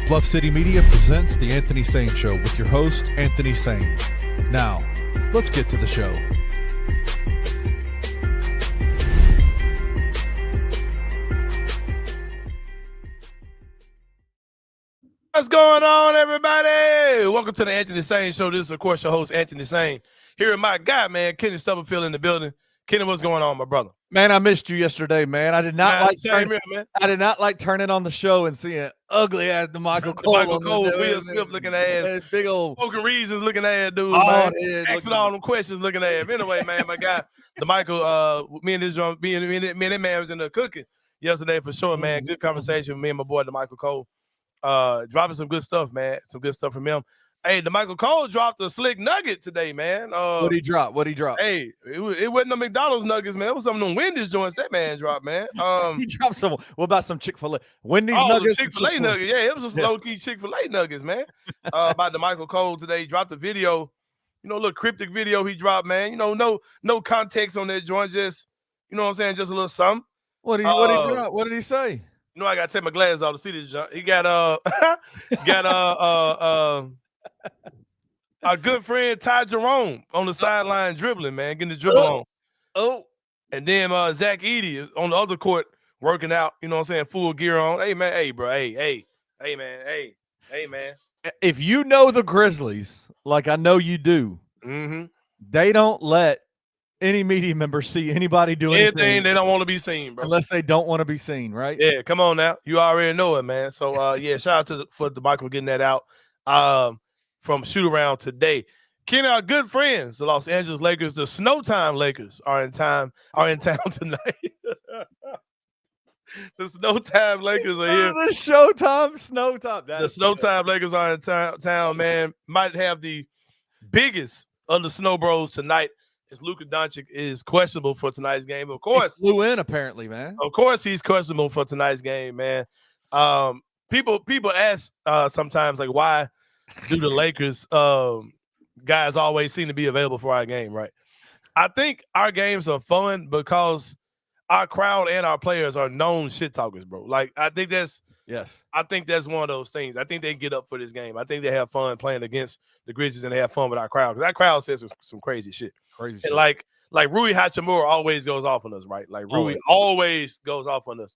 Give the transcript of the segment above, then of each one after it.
Bluff City Media presents The Anthony Sain Show with your host, Anthony Sain. Now, let's get to the show. What's going on, everybody? Welcome to the Anthony Sain Show. This is, of course, your host, Anthony Sain. Here with my guy, man, Kenny Stubblefield in the building. Kenny, what's going on, my brother? Man, I missed you yesterday, man. I did not like turning on the show and seeing ugly ass Michael Cole, Will Smith looking ass, big old Spoken Reasons looking ass dude, man. Asking all them questions looking ass. Anyway, man, my guy, me and that man was in the cooking yesterday for sure, man. Good conversation with me and my boy, Michael Cole. Dropping some good stuff, man. Some good stuff from him. Hey, Michael Cole dropped a slick nugget today, man. What'd he drop? Hey, it wasn't no McDonald's nuggets, man. It was some of them Wendy's joints that man dropped, man. He dropped some. What about some Chick-fil-A? Wendy's nuggets? Chick-fil-A nuggets. Yeah, it was just low-key Chick-fil-A nuggets, man. About the Michael Cole today. He dropped a video, a little cryptic video he dropped, man. No context on that joint, just, you know what I'm saying, just a little something. What did he drop? What did he say? I gotta take my glasses off to see this junk. He got our good friend Ty Jerome on the sideline dribbling, man, getting the dribble on. And then Zach Edey is on the other court working out, you know what I'm saying, full gear on. Hey, man, hey, bro, hey, man. If you know the Grizzlies, like I know you do, they don't let any media member see anybody do anything they don't want to be seen, bro. Unless they don't want to be seen, right? Yeah, come on now. You already know it, man. So, yeah, shout out for Michael getting that out from shoot around today. Kenny, our good friends, the Los Angeles Lakers, the Snowtime Lakers are in town tonight. The Snowtime Lakers are here. The Snowtime. The Snowtime Lakers are in town, man. Might have the biggest of the Snow Bros tonight. As Luka Doncic is questionable for tonight's game. Of course. He flew in, apparently, man. Of course he's questionable for tonight's game, man. People ask sometimes, like, why do the Lakers guys always seem to be available for our game, right? I think our games are fun because our crowd and our players are known shit talkers, bro. Like, I think that's one of those things. I think they get up for this game. I think they have fun playing against the Grizzlies and they have fun with our crowd. Because that crowd says some crazy shit. And like Rui Hachimura always goes off on us, right? Like Rui always goes off on us.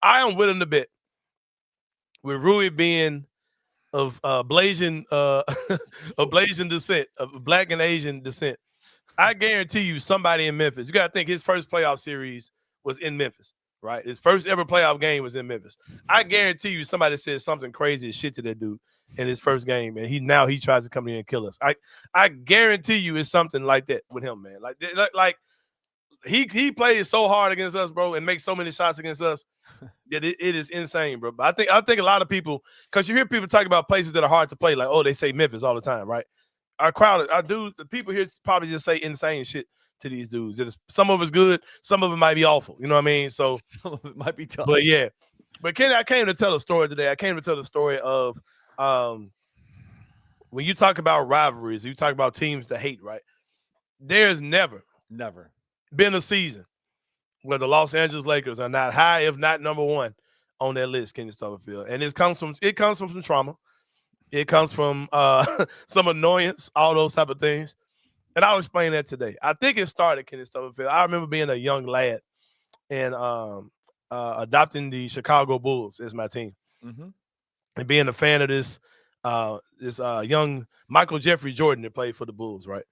I am willing to bet with Rui being of Blasian descent, of Black and Asian descent, I guarantee you somebody in Memphis. You got to think his first playoff series was in Memphis. Right, his first ever playoff game was in Memphis. I guarantee you, somebody said something crazy as shit to that dude in his first game, and he tries to come in and kill us. I guarantee you, it's something like that with him, man. Like he plays so hard against us, bro, and makes so many shots against us that it is insane, bro. But I think a lot of people, because you hear people talk about places that are hard to play, like they say Memphis all the time, right? Our crowd, our dudes, the people here probably just say insane shit to these dudes. Some of it's good, some of it might be awful. You know what I mean? So some of it might be tough. But yeah. But Kenny, I came to tell a story today. I came to tell the story of when you talk about rivalries, you talk about teams to hate, right? There's never been a season where the Los Angeles Lakers are not high, if not number one, on that list, Kenny Stubblefield. And it comes from some trauma. It comes from some annoyance, all those type of things. And I'll explain that today. I think it started, Kenny Stubblefield. I remember being a young lad and adopting the Chicago Bulls as my team, and being a fan of this young Michael Jeffrey Jordan that played for the Bulls, right?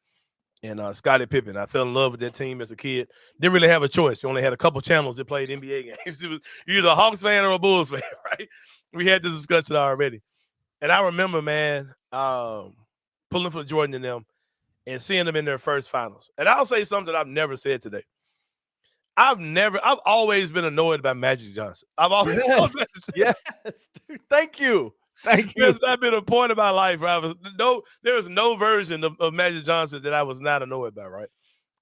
And Scottie Pippen. I fell in love with that team as a kid. Didn't really have a choice. You only had a couple channels that played NBA games. It was either a Hawks fan or a Bulls fan, right? We had this discussion already. And I remember, man, pulling for Jordan and them, and seeing them in their first finals. And I'll say something I've never said today. I've always been annoyed by Magic Johnson. I've always yes, dude. Thank you. There's not been a point in my life where there was no version of Magic Johnson that I was not annoyed by, right?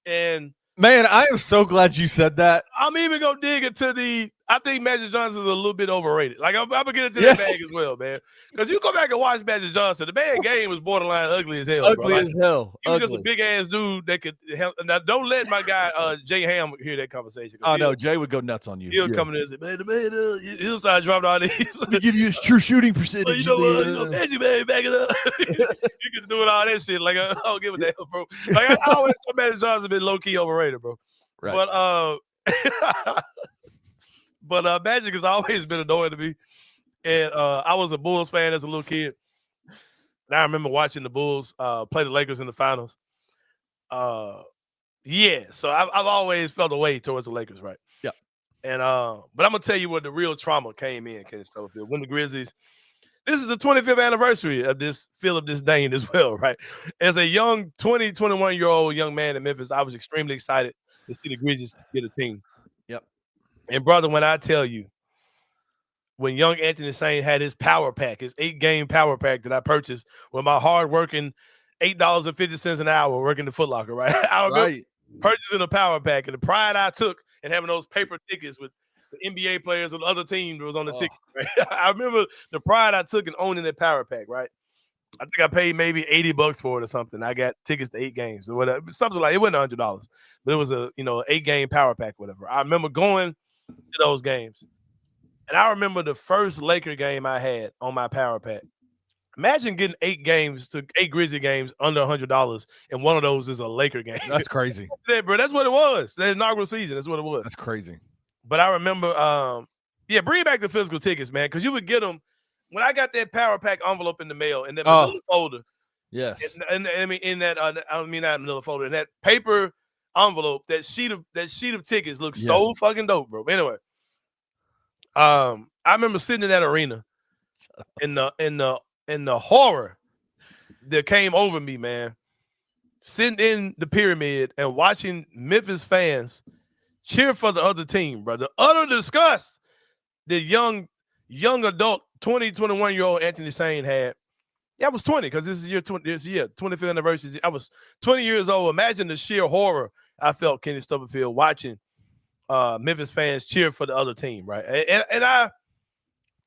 And man, I am so glad you said that. I'm even gonna dig into I think Magic Johnson is a little bit overrated. Like I'm gonna get into that bag as well, man. Because you go back and watch Magic Johnson, the man game was borderline ugly as hell, bro. As hell. He was just a big ass dude that could help. Now don't let my guy Jay Ham hear that conversation. Oh no, Jay would go nuts on you. He'll come in there and say, man, the man, he'll start dropping all these. Let me give you his true shooting percentage. You know, Magic, man, back it up. You can do all that shit. Like I don't give a damn, bro. Like I always thought Magic Johnson been low key overrated, bro. Right. But Magic has always been annoying to me. And I was a Bulls fan as a little kid. And I remember watching the Bulls play the Lakers in the finals. So I've always felt a way towards the Lakers, right? Yeah. And but I'm gonna tell you where the real trauma came in, Kenny Stubblefield. When the Grizzlies, this is the 25th anniversary of this Field of Disdain as well, right? As a young 20, 21-year-old young man in Memphis, I was extremely excited to see the Grizzlies get a team. Yep. And brother, when I tell you, when young Anthony Sain had his power pack, his 8-game power pack that I purchased with my hard-working $8.50 an hour working the Foot Locker, right? I remember purchasing a power pack and the pride I took and having those paper tickets with the NBA players of the other team that was on the ticket, right? I remember the pride I took in owning that power pack, right? I think I paid maybe $80 for it or something. I got tickets to 8 games or whatever. Something like it wasn't $100, but it was a 8-game power pack, whatever. I remember going to those games. And I remember the first Laker game I had on my power pack. Imagine getting 8 Grizzly games under $100, and one of those is a Laker game. That's crazy. Yeah, bro, that's what it was. The inaugural season, that's what it was. That's crazy. But I remember, bring back the physical tickets, man, because you would get them. When I got that power pack envelope in the mail and that manila folder, yes, and I mean in that I mean not manila folder, in that paper envelope, that sheet of tickets looked so fucking dope, bro. Anyway, I remember sitting in that arena, in the horror that came over me, man, sitting in the pyramid and watching Memphis fans cheer for the other team, bro. The utter disgust that young adult 20, 21-year-old Anthony Sain had. Yeah, I was 20 because this year 25th anniversary. I was 20 years old. Imagine the sheer horror I felt, Kenny Stubblefield, watching Memphis fans cheer for the other team, right? And I,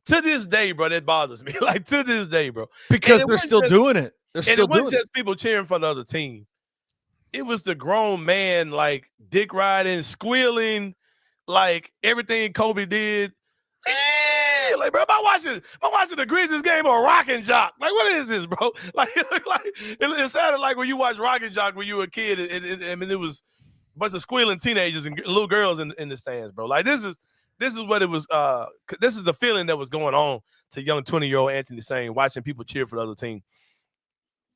to this day, bro, that bothers me. Like to this day, bro, because they're still doing it. They're still doing it. It wasn't just people cheering for the other team. It was the grown man, like dick riding, squealing, like everything Kobe did. Like, bro, I'm watching the Grizzlies game on Rock and Jock. Like, what is this, bro? Like, it sounded like when you watched Rock and Jock when you were a kid. I mean, it was a bunch of squealing teenagers and little girls in the stands, bro. Like, this is what it was. This is the feeling that was going on to young 20-year-old Anthony Sain, watching people cheer for the other team.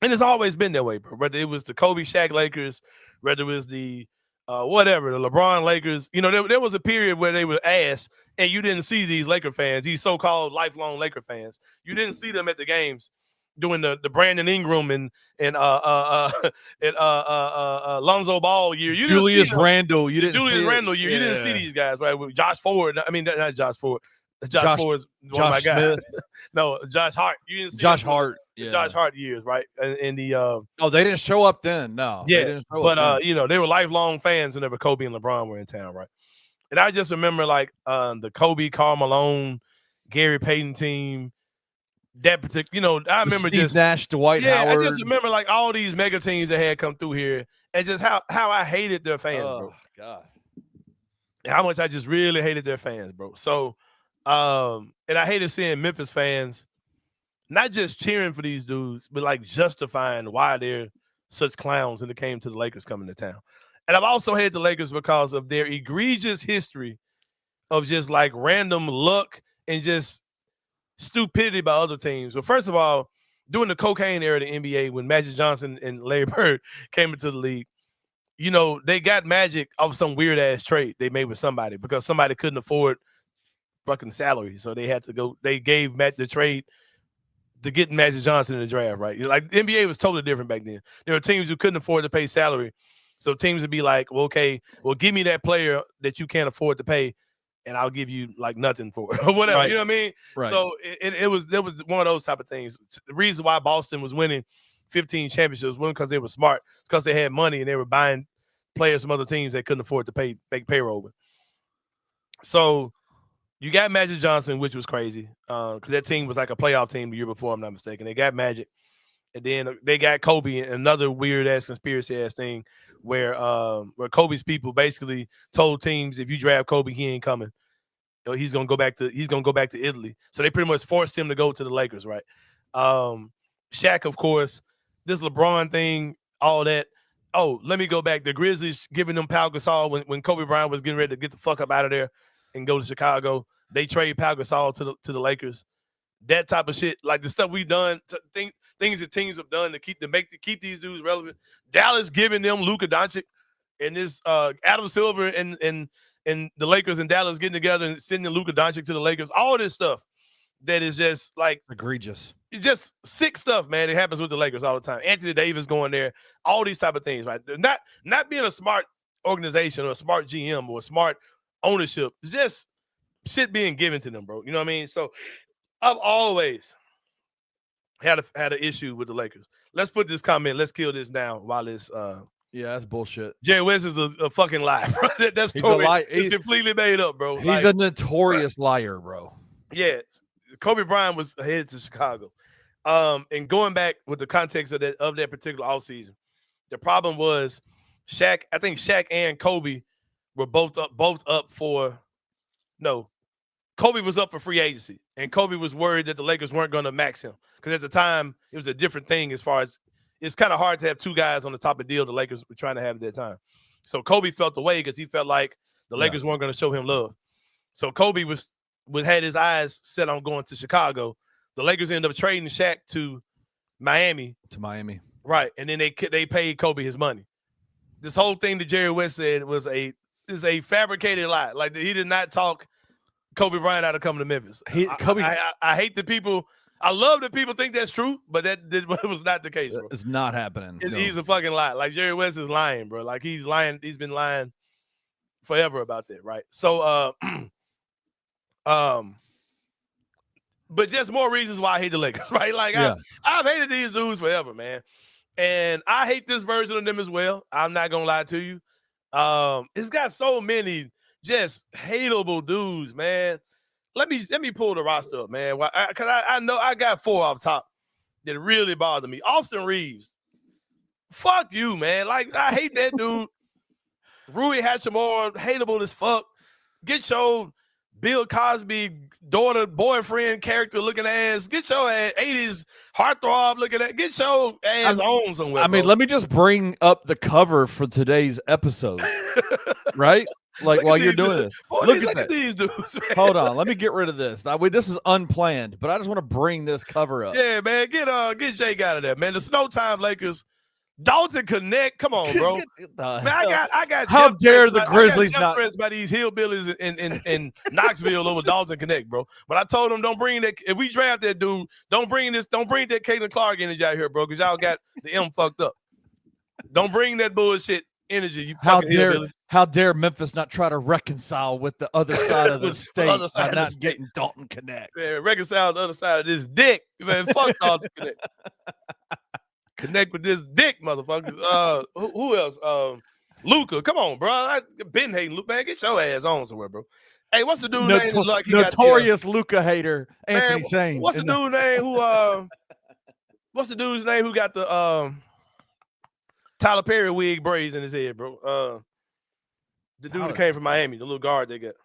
And it's always been that way, bro. Whether it was the Kobe Shaq Lakers, whether it was the the LeBron Lakers. You know, there was a period where they were ass, and you didn't see these Laker fans, these so-called lifelong Laker fans. You didn't see them at the games doing the Brandon Ingram and Lonzo Ball year. You Julius Randle. You didn't Julius see Randle year. Yeah. You didn't see these guys, right? With Josh Ford. I mean, not Josh Ford. Josh Ford's one of my guys. No, Josh Hart. You didn't see Josh Hart. The Josh Hart years, right? And the they didn't show up then. No. Yeah, they didn't show up then. They were lifelong fans whenever Kobe and LeBron were in town, right? And I just remember like the Kobe, Karl Malone, Gary Payton team. That particular, I remember Steve just Nash, Dwight Howard. I just remember like all these mega teams that had come through here, and just how I hated their fans, bro. God, and how much I just really hated their fans, bro. So, and I hated seeing Memphis fans not just cheering for these dudes, but like justifying why they're such clowns when it came to the Lakers coming to town. And I've also hated the Lakers because of their egregious history of just like random luck and just stupidity by other teams. Well, first of all, during the cocaine era of the NBA, when Magic Johnson and Larry Bird came into the league, they got Magic off some weird ass trade they made with somebody because somebody couldn't afford fucking salary. So they had to go, they gave Matt the trade to get Magic Johnson in the draft, right? Like the NBA was totally different back then. There were teams who couldn't afford to pay salary. So teams would be like, well, okay, well, give me that player that you can't afford to pay, and I'll give you like nothing for it or whatever. Right. You know what I mean? Right. So it was one of those type of things. The reason why Boston was winning 15 championships wasn't because they were smart, because they had money and they were buying players from other teams they couldn't afford to pay payroll with. So You got Magic Johnson, which was crazy because that team was like a playoff team the year before, I'm not mistaken. They got Magic, and then they got Kobe, another weird ass conspiracy ass thing where Kobe's people basically told teams if you draft Kobe, he ain't coming. He's gonna go back to Italy. So they pretty much forced him to go to the Lakers, right? Shaq, of course, this LeBron thing, all that. Oh, let me go back. The Grizzlies giving them Pau Gasol when Kobe Bryant was getting ready to get the fuck up out of there and go to Chicago. They trade Pau Gasol to the Lakers. That type of shit, like the stuff we've done, things that teams have done to keep these dudes relevant. Dallas giving them Luka Doncic, and this Adam Silver and the Lakers and Dallas getting together and sending Luka Doncic to the Lakers. All this stuff that is just like egregious. It's just sick stuff, man. It happens with the Lakers all the time. Anthony Davis going there, all these type of things, right? Not being a smart organization or a smart GM or a smart ownership. It's just shit being given to them, bro. You know what I mean? So I've always had an issue with the Lakers. Let's put this comment. Let's kill this now while it's yeah, that's bullshit. Jerry West is a fucking lie, bro. That's story. It's completely made up, bro. He's a notorious liar, bro. Yeah, Kobe Bryant was headed to Chicago. And going back with the context of that particular offseason, the problem was Shaq. I think Shaq and Kobe were both up for no. Kobe was up for free agency, and Kobe was worried that the Lakers weren't going to max him because at the time it was a different thing as far as it's kind of hard to have two guys on the top of the deal the Lakers were trying to have at that time. So Kobe felt the way because he felt like the Lakers weren't going to show him love. So Kobe had his eyes set on going to Chicago. The Lakers ended up trading Shaq to Miami. Right. And then they paid Kobe his money. This whole thing that Jerry West said is a fabricated lie. Like he did not talk Kobe Bryant out of coming to Memphis. I hate that people I love that people think that's true, but that was not the case, bro. It's not happening. He's a fucking lie. Like Jerry West is lying, bro. Like he's lying. He's been lying forever about that, right? So but just more reasons why I hate the Lakers, right? Like I've hated these dudes forever, man. And I hate this version of them as well. I'm not gonna lie to you. It's got so many just hateable dudes, man. Let me pull the roster up, man. Because I know I got 4 off top that really bother me. Austin Reeves, fuck you, man. Like I hate that dude. Rui Hachimura, hateable as fuck. Get your Bill Cosby daughter, boyfriend character looking ass. Get your ass 80s heartthrob looking at. Get your ass on somewhere. I mean, let me just bring up the cover for today's episode, right? Like while you're doing this, look at these dudes. Man. Hold on, let me get rid of this. This is unplanned, but I just want to bring this cover up. Yeah, man, get Jake out of there, man. The Snowtime Lakers, Dalton Connect. Come on, bro. Man, I got. How dare the Grizzlies not impressed by these hillbillies in Knoxville over Dalton Connect, bro. But I told them don't bring that. If we draft that dude, don't bring that Caitlin Clark energy out here, bro, because y'all got the M fucked up. Don't bring that bullshit energy. You fucking hillbillies. How dare Memphis not try to reconcile with the other side of the state by not getting Dalton Connect? Yeah, reconcile the other side of this dick. Man, fuck Dalton Connect. Connect with this dick, motherfuckers. Who else? Luka. Come on, bro. I've been hating Luka. Man, get your ass on somewhere, bro. Hey, what's the dude name? Like notorious Luka hater, Anthony Sain. What's the dude name who what's the dude's name who got the Tyler Perry wig braids in his head, bro? The dude that came from Miami, the little guard they got.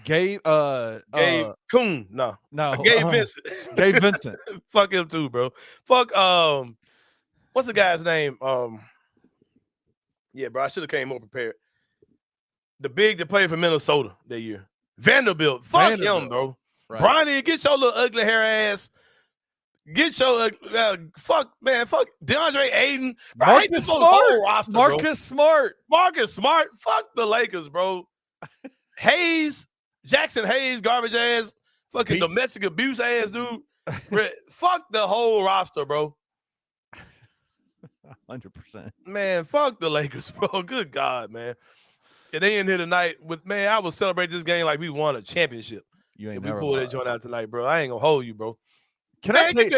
Gabe Coon. No. Gabe Vincent. Gabe Vincent. Fuck him too, bro. Fuck what's the guy's name? Yeah, bro. I should have came more prepared. The big that played for Minnesota that year. Vanderbilt. Fuck him, bro. Right. Bronny, get your little ugly hair ass. Get your fuck DeAndre Ayton. Marcus Smart. Marcus Smart. Fuck the Lakers, bro. Hayes, Jackson Hayes, garbage ass, fucking domestic abuse ass dude. Fuck the whole roster, bro. 100%. Man, fuck the Lakers, bro. Good God, man. And they in here tonight with, man, I will celebrate this game like we won a championship. You ain't if we pull that joint out tonight, bro. I ain't gonna hold you, bro. Can I take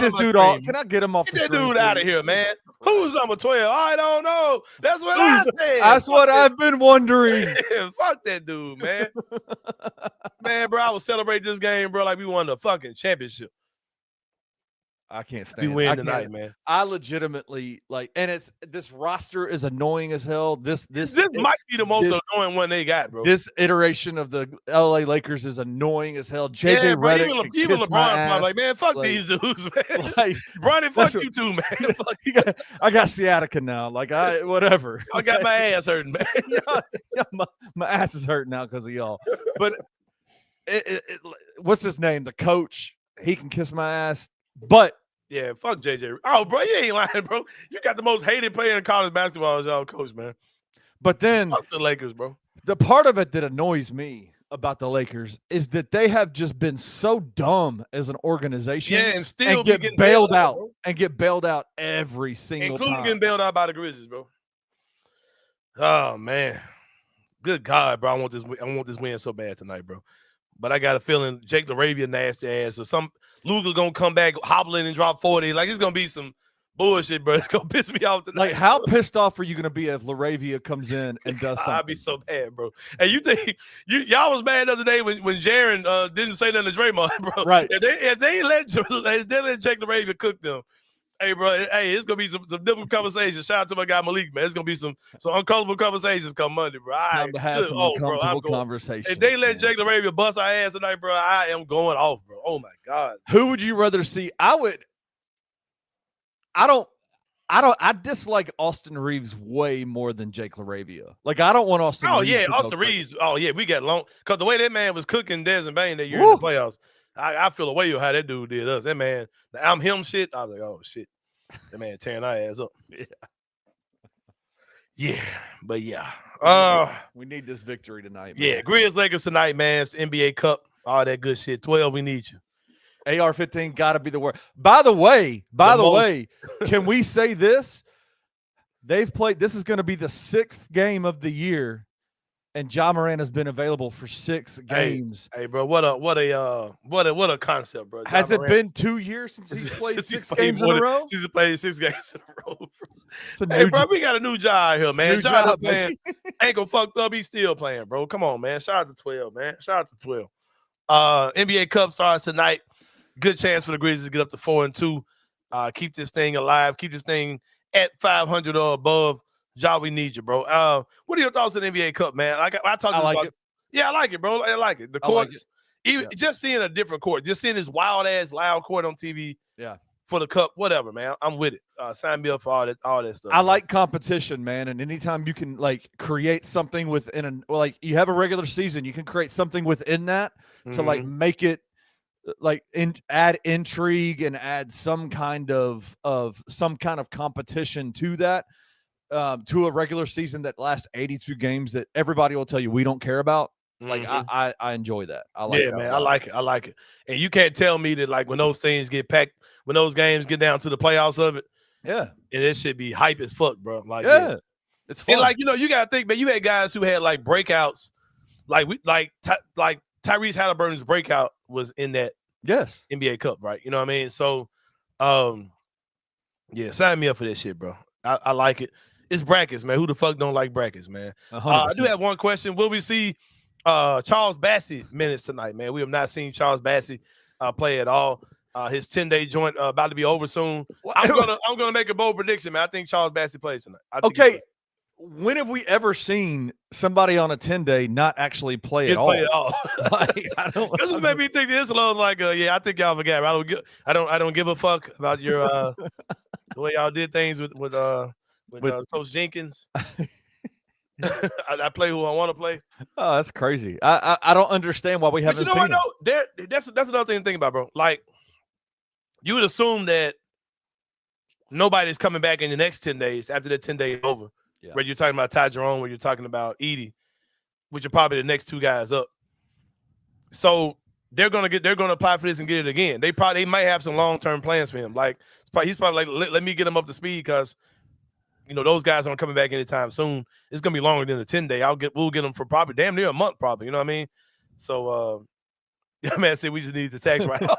this dude off? Can I get him off the screen? Get that dude out of here, man. Who's number 12? I don't know. That's what I said. That's what I've been wondering. Fuck that dude, man. Man, bro, I was celebrating this game, bro, like we won the fucking championship. I can't stand it. We win tonight, man. I legitimately and this roster is annoying as hell. This might be the most annoying one they got, bro. This iteration of the LA Lakers is annoying as hell. JJ Redick, even LeBron, like, man, fuck these dudes, man. Like, Bronny, fuck you too, man. Fuck. I got sciatica now. Like, whatever. I got my ass hurting, man. my ass is hurting now because of y'all. But what's his name? The coach. He can kiss my ass. But yeah, fuck JJ. Oh, bro, you ain't lying, bro. You got the most hated player in college basketball as y'all coach, man. But then fuck the Lakers, bro. The part of it that annoys me about the Lakers is that they have just been so dumb as an organization. Yeah, and still get bailed out and get bailed out every single time. Including getting bailed out by the Grizzlies, bro. Oh man. Good God, bro. I want this win so bad tonight, bro. But I got a feeling Jake LaRavia nasty ass or some Luka gonna come back hobbling and drop 40. Like, it's gonna be some bullshit, bro. It's gonna piss me off tonight. Like, how pissed off are you gonna be if LaRavia comes in and does something? I'd be so bad, bro. And you think y'all was mad the other day when Jaren didn't say nothing to Draymond, bro. Right. If they let Jake LaRavia cook them, hey, bro, it's gonna be some difficult conversations. Shout out to my guy Malik, man. It's gonna be some uncomfortable conversations come Monday, bro. Time to have some uncomfortable conversations. If they let Jake LaRavia bust our ass tonight, bro, I am going off, bro. Oh my God. Who would you rather see? I dislike Austin Reeves way more than Jake LaRavia. Like, I don't want Austin Reeves. Oh, yeah, Austin Reeves. Oh, yeah, we got long. Because the way that man was cooking Desmond Bain that year in the playoffs, I feel away with how that dude did us. That man, the I'm him shit, I was like, oh, shit. That man tearing our ass up. Yeah, but yeah. We need this victory tonight, man. Yeah, Grizz Lakers tonight, man. It's NBA Cup, all that good shit. 12, we need you. AR-15 got to be the word. By the way, can we say this? They've played. This is going to be the 6th game of the year, and Ja Morant has been available for 6 games. Hey, bro, what a concept, bro. Has it been 2 years since he's played 6 games in a row? Since he played 6 games in a row. Hey, bro, we got a new Ja here, man. Ja playing ankle fucked up. He's still playing, bro. Come on, man. Shout out to 12, man. Shout out to 12. NBA Cup starts tonight. Good chance for the Grizzlies to get up to 4-2. Keep this thing alive. Keep this thing at 500 or above. Ja, we need you, bro. What are your thoughts on the NBA Cup, man? I talked about it. Yeah, I like it, bro. I like it. The courts, just seeing a different court, just seeing this wild ass loud court on TV. Yeah. For the cup, whatever, man. I'm with it. Sign me up for all that stuff. I like competition, man. And anytime you can create something within you have a regular season, you can create something within that to make it add intrigue and add some kind of competition to that, to a regular season that lasts 82 games that everybody will tell you we don't care about. I enjoy that. I like man. I like it. And you can't tell me that when those things get packed, when those games get down to the playoffs of it, and it should be hype as fuck, bro. It's fun. And you gotta think, man. You had guys who had breakouts, Tyrese Halliburton's breakout was in that NBA Cup, right? You know what I mean? So, sign me up for this shit, bro. I like it. It's brackets, man. Who the fuck don't like brackets, man? I do have one question. Will we see Charles Bassey minutes tonight, man? We have not seen Charles Bassey play at all. His 10-day joint about to be over soon. I'm gonna make a bold prediction, man. I think Charles Bassey plays tonight. Okay. When have we ever seen somebody on a 10-day not actually play at all? I don't. This what made me think this alone. I think y'all forgot. I don't give a fuck about your the way y'all did things with Coach Jenkins. I play who I want to play. Oh, that's crazy. I don't understand why we haven't seen it. That's another thing to think about, bro. You would assume that nobody's coming back in the next 10 days after that 10 days over. Yeah. Where you're talking about Ty Jerome, where you're talking about Edie, which are probably the next 2 guys up. So they're gonna apply for this and get it again. They might have some long-term plans for him. He's probably let me get him up to speed because those guys aren't coming back anytime soon. It's gonna be longer than the 10-day. We'll get them for probably damn near a month, probably. You know what I mean? So Yeah, man said we just need the tax write-off.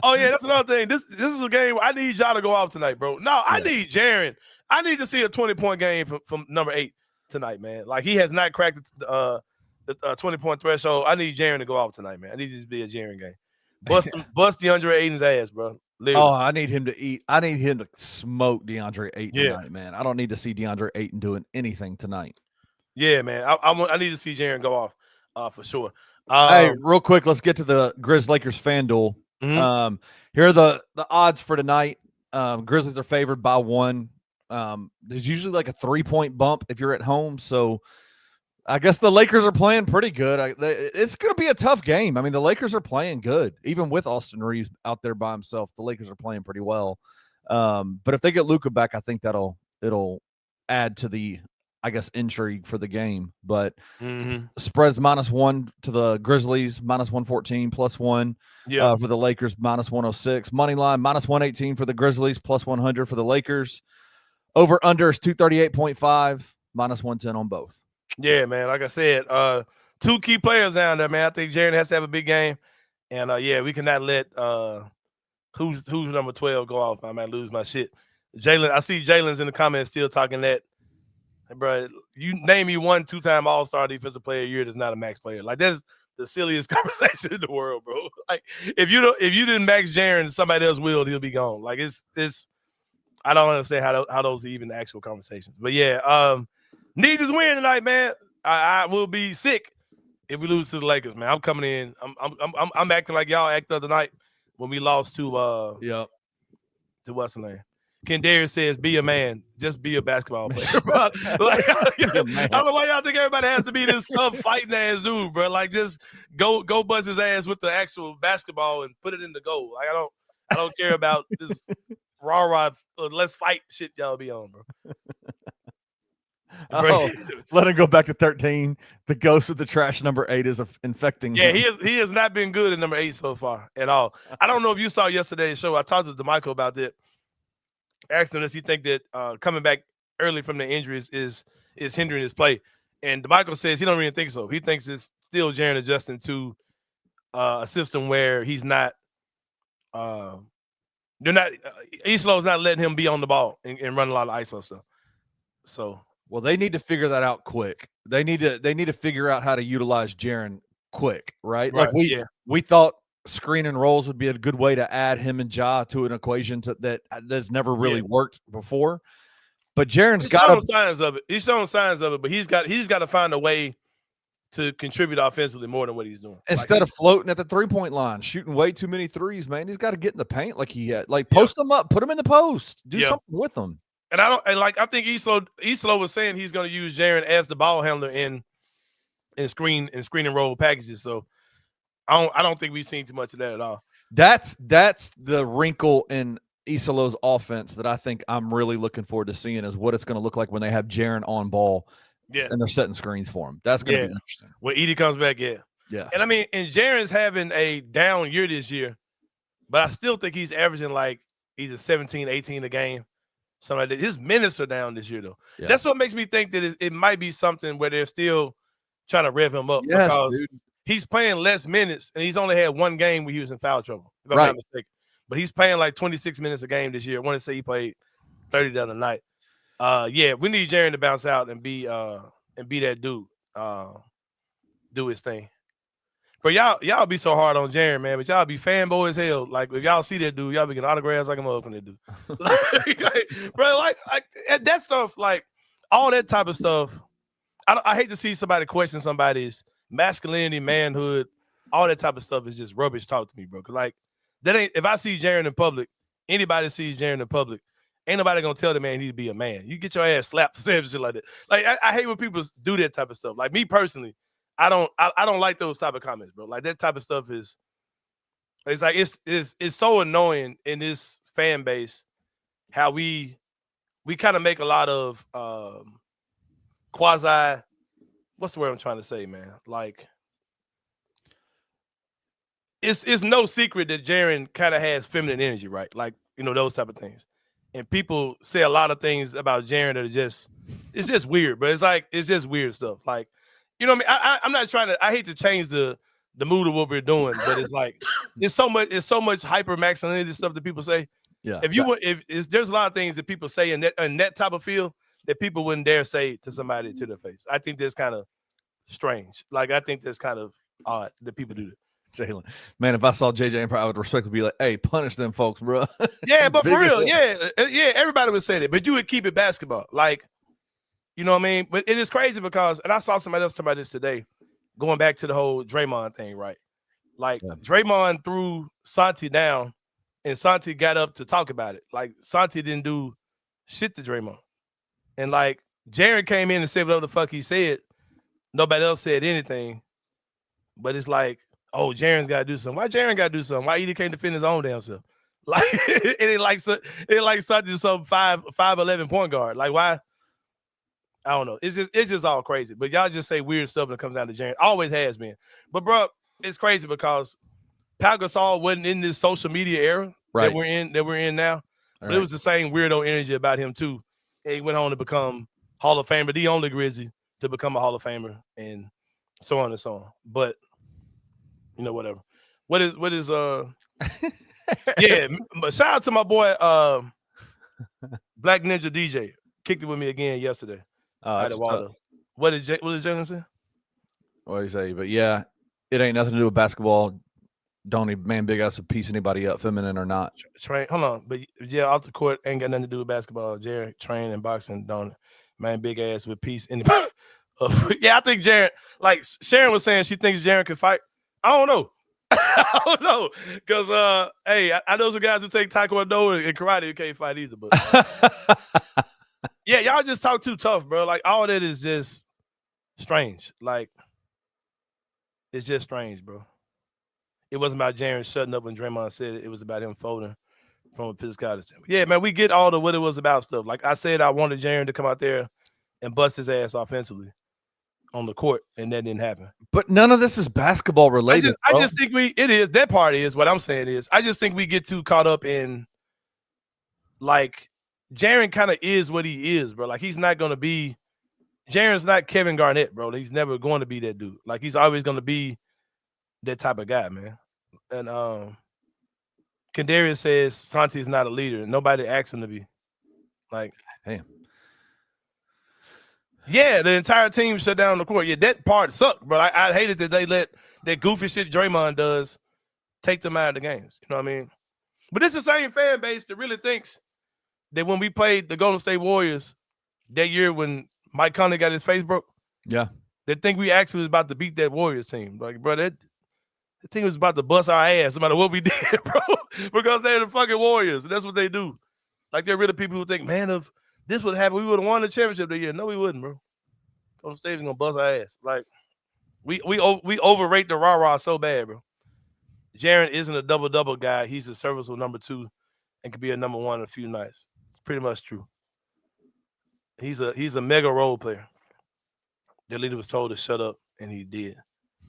Oh, yeah, that's another thing. This is a game I need y'all to go off tonight, bro. No, I need Jaren. I need to see a 20-point game from number 8 tonight, man. Like, he has not cracked the 20-point threshold. I need Jaren to go off tonight, man. I need this to be a Jaren game. Bust DeAndre Ayton's ass, bro. Literally. Oh, I need him to eat. I need him to smoke DeAndre Ayton tonight, man. I don't need to see DeAndre Ayton doing anything tonight. Yeah, man. I need to see Jaren go off for sure. Hey, real quick, let's get to the Grizz Lakers FanDuel. Mm-hmm. Here are the odds for tonight. Grizzlies are favored by 1. There's usually like a 3-point bump if you're at home. So I guess the Lakers are playing pretty good. It's going to be a tough game. I mean, the Lakers are playing good. Even with Austin Reeves out there by himself, the Lakers are playing pretty well. But if they get Luka back, I think it'll add to the, I guess, intrigue for the game. But spreads -1 to the Grizzlies, -114, +1 for the Lakers, -106. Money line, -118 for the Grizzlies, +100 for the Lakers. Over under is 238.5, -110 on both. Yeah, man. Like I said, 2 key players down there, man. I think Jaren has to have a big game. And, we cannot let who's number 12 go off. I might lose my shit. Jaylen, I see Jaylen's in the comments still talking that. Hey, bro, you name me 1 2-time All-Star defensive player a year that's not a max player. Like, that's the silliest conversation in the world, bro. Like, if you didn't max Jaren, somebody else will, he'll be gone. Like, it's I don't understand how those are even actual conversations. But yeah, need this win tonight, man. I will be sick if we lose to the Lakers, man. I'm coming in. I'm acting like y'all acted the other night when we lost to to what's the name? Ken Darius says, "Be a man, just be a basketball player." Bro. Like, I don't know why y'all think everybody has to be this tough fighting ass dude, bro. Like, just go bust his ass with the actual basketball and put it in the goal. Like, I don't care about this rah let's fight shit y'all be on, bro. Oh, let him go back to 13. The ghost of the trash number 8 is infecting him. He has not been good at number 8 so far at all. I don't know if you saw yesterday's show. I talked to DeMichael about that. Asked him, does he think that coming back early from the injuries is hindering his play? And DeMichael says he don't really think so. He thinks it's still Jaren adjusting to a system where he's not Islo's not letting him be on the ball and run a lot of ISO stuff. So, well, they need to figure that out quick. They need to figure out how to utilize Jaren quick, right? Like we thought screen and rolls would be a good way to add him and Ja to an equation that's never really worked before. But Jaren's got showing signs of it. He's showing signs of it, but he's got to find a way to contribute offensively more than what he's doing. Instead of floating at the 3-point line, shooting way too many threes, man, he's got to get in the paint like he had. Like, post them up, put them in the post, do something with them. And I think Islo was saying he's going to use Jaren as the ball handler in screen and roll packages. So I don't think we've seen too much of that at all. That's the wrinkle in Isolo's offense that I think I'm really looking forward to seeing is what it's going to look like when they have Jaren on ball. Yeah. And they're setting screens for him. That's going to be interesting. When Edie comes back, yeah. And I mean, and Jaren's having a down year this year, but I still think he's averaging like either 17, 18 a game. Something like that. His minutes are down this year, though. Yeah. That's what makes me think that it might be something where they're still trying to rev him up because he's playing less minutes, and he's only had 1 game where he was in foul trouble, if I'm not mistaken. But he's playing like 26 minutes a game this year. I want to say he played 30 the other night. We need Jaren to bounce out and be that dude, do his thing. But y'all be so hard on Jaren, man. But y'all be fanboy as hell. Like, if y'all see that dude, y'all be getting autographs like a motherfucker dude. Bro, like that stuff, like all that type of stuff. I hate to see somebody question somebody's masculinity, manhood, all that type of stuff is just rubbish talk to me, bro. Cause like that ain't. If I see Jaren in public, anybody sees Jaren in public, ain't nobody gonna tell the man he need to be a man. You get your ass slapped for saying shit like that. Like I hate when people do that type of stuff. Like me personally. I don't like those type of comments, bro. Like that type of stuff it's like it's so annoying in this fan base how we kind of make a lot of quasi, what's the word I'm trying to say, man? Like it's no secret that Jaren kind of has feminine energy, right? Like, those type of things. And people say a lot of things about Jaren that are it's just weird, but it's just weird stuff. Like You know what I mean? I'm not trying to. I hate to change the mood of what we're doing, but it's like it's so much hyper masculinity stuff that people say. Yeah. If there's a lot of things that people say in that type of field that people wouldn't dare say to somebody to their face. I think that's kind of strange. Like I think that's kind of odd that people do that. Jaylen, man, if I saw JJ, I would respectfully be like, "Hey, punish them folks, bro." Yeah, but for real, yeah, everybody would say that, but you would keep it basketball, like, you know what I mean? But it is crazy because, and I saw somebody else talk about this today, going back to the whole Draymond thing, right? Like Draymond threw Santi down, and Santi got up to talk about it. Like Santi didn't do shit to Draymond, and like Jaren came in and said whatever the fuck he said. Nobody else said anything, but it's like, oh, Jaren's got to do something. Why Jaren got to do something? Why he can't defend his own damn self? Like it ain't like Santi some 5'11" point guard. Like why? I don't know. It's just all crazy. But y'all just say weird stuff when it comes down to Jaren. Always has been. But bro, it's crazy because Pau Gasol wasn't in this social media era that we're in now. But it was the same weirdo energy about him too. And he went on to become Hall of Famer, the only Grizzly to become a Hall of Famer, and so on and so on. But you know, whatever. What is yeah, but shout out to my boy Black Ninja DJ. Kicked it with me again yesterday. What did Jaylen say? What did he say? But yeah, it ain't nothing to do with basketball. Don't even, man, big ass to piece anybody up, feminine or not. Train, hold on. But yeah, off the court ain't got nothing to do with basketball. Jared, train and boxing, don't it? Man, big ass with piece anybody. Yeah, I think Jared, like Sharon was saying, she thinks Jared can fight. I don't know. I don't know. Because hey, I know some guys who take Taekwondo and karate who can't fight either. But yeah, y'all just talk too tough, bro. Like all that is just strange. Like it's just strange, bro. It wasn't about Jaren shutting up when Draymond said it. It was about him folding from a physicality standpoint. Yeah, man, we get all the what it was about stuff. Like I said, I wanted Jaren to come out there and bust his ass offensively on the court, and that didn't happen. But none of this is basketball related. I just think it is. That part is what I'm saying is I just think we get too caught up in like Jaren kind of is what he is, bro. Like he's not going to be – Jaren's not Kevin Garnett, bro. He's never going to be that dude. Like he's always going to be that type of guy, man. And Kendarius says Santi's not a leader. Nobody asked him to be. Like, damn. Yeah, the entire team shut down the court. Yeah, that part sucked, bro. I hated that they let that goofy shit Draymond does take them out of the games. You know what I mean? But it's the same fan base that really thinks that when we played the Golden State Warriors that year when Mike Conley got his face broke, yeah, they think we actually was about to beat that Warriors team. Like, bro, the team was about to bust our ass no matter what we did, bro, because they're the fucking Warriors. And that's what they do. Like, they're really people who think, man, if this would happen, we would have won the championship that year. No, we wouldn't, bro. Golden State was going to bust our ass. Like, we overrate the rah-rah so bad, bro. Jaren isn't a double-double guy. He's a serviceable number 2 and could be a number 1 in a few nights. It's pretty much true. He's a mega role player. The leader was told to shut up, and he did.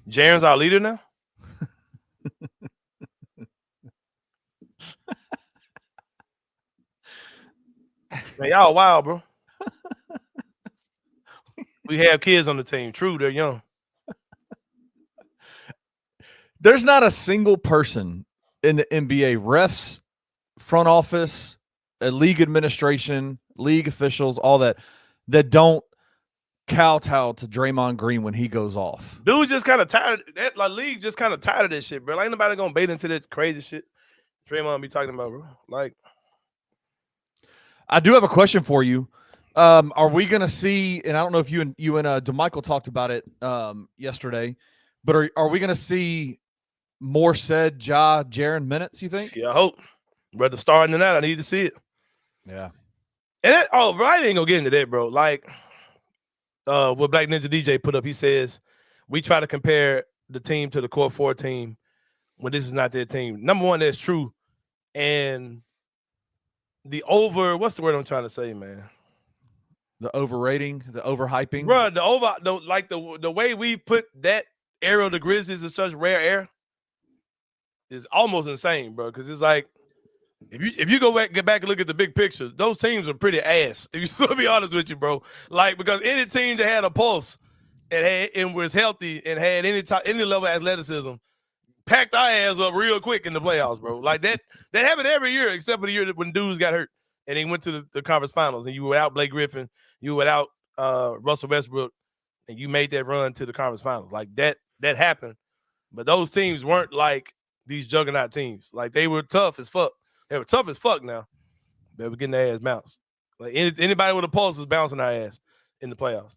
Jaren's our leader now? Man, y'all wild, bro. We have kids on the team. True, they're young. There's not a single person in the NBA, refs, front office, league administration, league officials, all that don't kowtow to Draymond Green when he goes off. Dude just kind of tired. That like league just kind of tired of this shit, bro. Ain't nobody gonna bait into that crazy shit Draymond be talking about, bro. Like, I do have a question for you. Are we gonna see? And I don't know if you and DeMichael talked about it yesterday, but are we gonna see more said Jaren minutes? You think? Yeah, I hope. Rather starting than that, I need to see it. Yeah. And that, bro, I ain't gonna get into that, bro. Like, what Black Ninja DJ put up, he says we try to compare the team to the Corp 4 team when this is not their team. Number one, that's true. And the what's the word I'm trying to say, man? The overrating, the overhyping. Bro, the way we put that era of the Grizzlies in such rare air is almost insane, bro. Because it's like, if you get back and look at the big picture, those teams are pretty ass. If you still be honest with you, bro. Like, because any team that had a pulse and was healthy and had any level of athleticism, packed our ass up real quick in the playoffs, bro. Like that happened every year except for the year when dudes got hurt and they went to the conference finals and you were without Blake Griffin, you were without Russell Westbrook, and you made that run to the conference finals. Like that happened. But those teams weren't like these juggernaut teams. Like they were tough as fuck. They were tough as fuck now. They were getting their ass bounced. Like anybody with a pulse was bouncing our ass in the playoffs.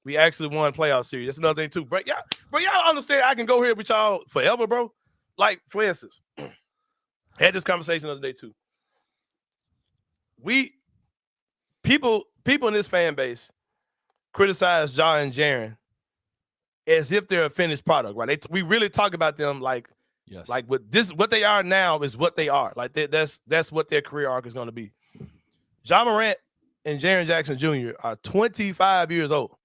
We actually won playoff series. That's another thing too. Bro, y'all understand I can go here with y'all forever, bro. Like, for instance, I had this conversation the other day too. People in this fan base criticize Ja and Jaren as if they're a finished product, right? We really talk about them like, yes, like what they are now is what they are. Like that's what their career arc is going to be. Ja Morant and Jaren Jackson Jr. are 25 years old.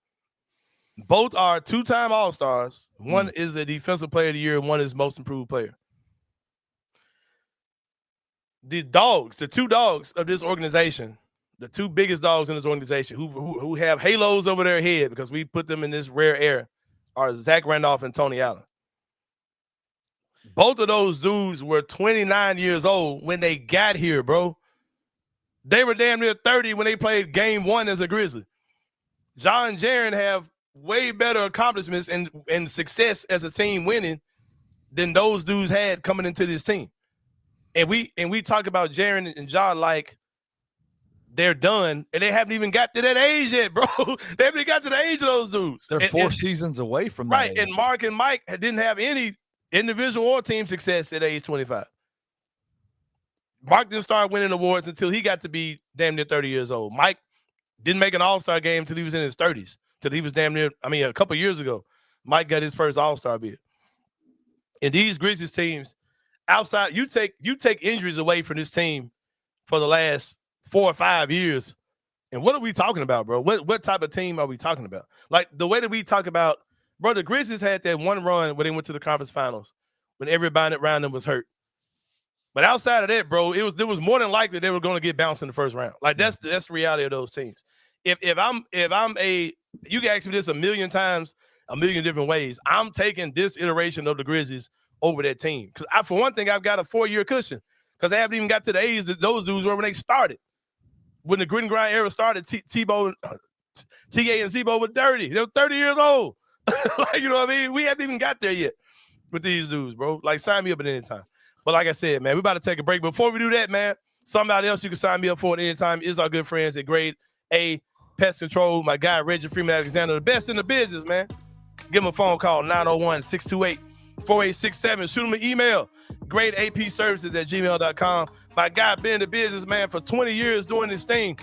Both are two-time All-Stars. One is the Defensive Player of the Year, one is Most Improved Player. The two dogs of this organization, the two biggest dogs in this organization who have halos over their head because we put them in this rare air, are Zach Randolph and Tony Allen. Both of those dudes were 29 years old when they got here, bro. They were damn near 30 when they played game one as a Grizzly. Ja and Jaren have way better accomplishments and success as a team winning than those dudes had coming into this team. And we talk about Jaren and Ja like they're done, and they haven't even got to that age yet, bro. They haven't even got to the age of those dudes. They're four seasons away from that. Right, age. And Mark and Mike didn't have any individual or team success at age 25. Mark didn't start winning awards until he got to be damn near 30 years old. Mike didn't make an All-Star game until he was in his 30s, till he was damn near, a couple years ago, Mike got his first All-Star bid. And these Grizzlies teams, outside, you take injuries away from this team for the last 4 or 5 years, and what are we talking about, bro? What type of team are we talking about? Like, the way that we talk about, bro, the Grizzlies had that one run when they went to the conference finals when everybody around them was hurt. But outside of that, bro, it was more than likely they were going to get bounced in the first round. Like, that's the reality of those teams. If I'm you can ask me this a million times, a million different ways, I'm taking this iteration of the Grizzlies over that team. Because for one thing, I've got a 4-year cushion because they haven't even got to the age that those dudes were when they started. When the grit and grind era started, T.A. and Z-Bo were dirty. They were 30 years old. Like, you know what I mean? We haven't even got there yet with these dudes, bro. Like, sign me up at any time. But like I said, man, we about to take a break. Before we do that, man, somebody else you can sign me up for at any time is our good friends at Grade A Pest Control. My guy, Reggie Freeman Alexander, the best in the business, man. Give him a phone call, 901-628-4867. Shoot him an email, gradeapservices@gmail.com. My guy, been in the business, man, for 20 years doing this thing.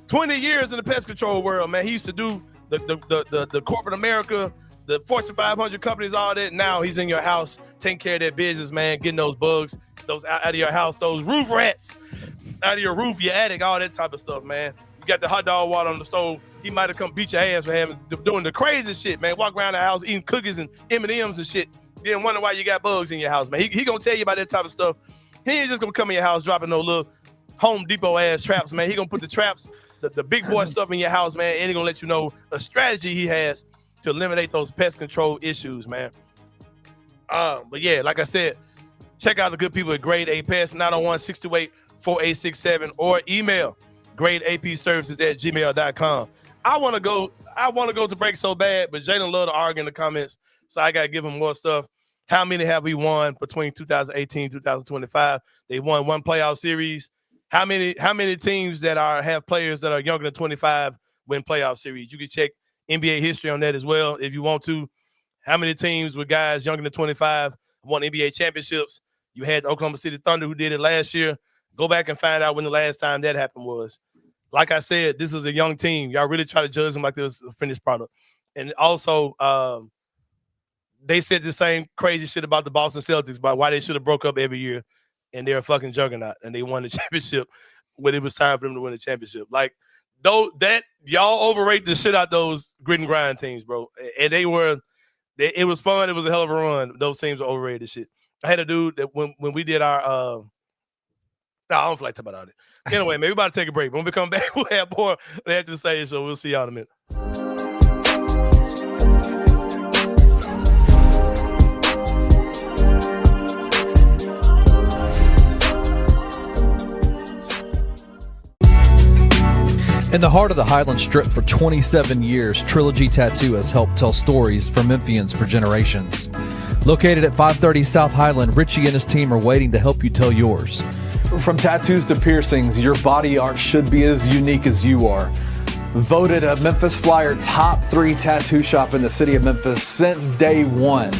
20 years in the pest control world, man. He used to do the corporate America, the Fortune 500 companies, all that. Now he's in your house, taking care of that business, man, getting those bugs, those out of your house, those roof rats out of your roof, your attic, all that type of stuff, man. You got the hot dog water on the stove. He might have come beat your ass for having doing the crazy shit, man. Walk around the house eating cookies and M&Ms and shit. Then wonder why you got bugs in your house, man. He gonna tell you about that type of stuff. He ain't just gonna come in your house dropping no little Home Depot ass traps, man. He gonna put the traps, the big boy stuff in your house, man, and he gonna let you know a strategy he has to eliminate those pest control issues, man. But yeah, like I said, check out the good people at Grade A Pest, 901-628-4867, or email gradeapservices@gmail.com. I want to go to break so bad, but Jaylen loved to argue in the comments, so I got to give him more stuff. How many have we won between 2018 and 2025? They won one playoff series. How many teams that have players that are younger than 25 win playoff series? You can check NBA history on that as well if you want to. How many teams with guys younger than 25 won NBA championships? You had the Oklahoma City Thunder who did it last year. Go back and find out when the last time that happened was. Like I said, this is a young team. Y'all really try to judge them like this a finished product. And also, they said the same crazy shit about the Boston Celtics about why they should have broke up every year, and they're a fucking juggernaut, and they won the championship when it was time for them to win the championship. Like, though, that y'all overrate the shit out those grit and grind teams, bro. And it was fun. It was a hell of a run. Those teams were overrated shit. I had a dude that when we did our I don't feel like talking about it. Anyway, man, we about to take a break. When we come back, we'll have more they have to say, so we'll see y'all in a minute. In the heart of the Highland Strip for 27 years, Trilogy Tattoo has helped tell stories for Memphians for generations. Located at 530 South Highland, Richie and his team are waiting to help you tell yours. From tattoos to piercings, your body art should be as unique as you are. Voted a Memphis Flyer top 3 tattoo shop in the city of Memphis since day one.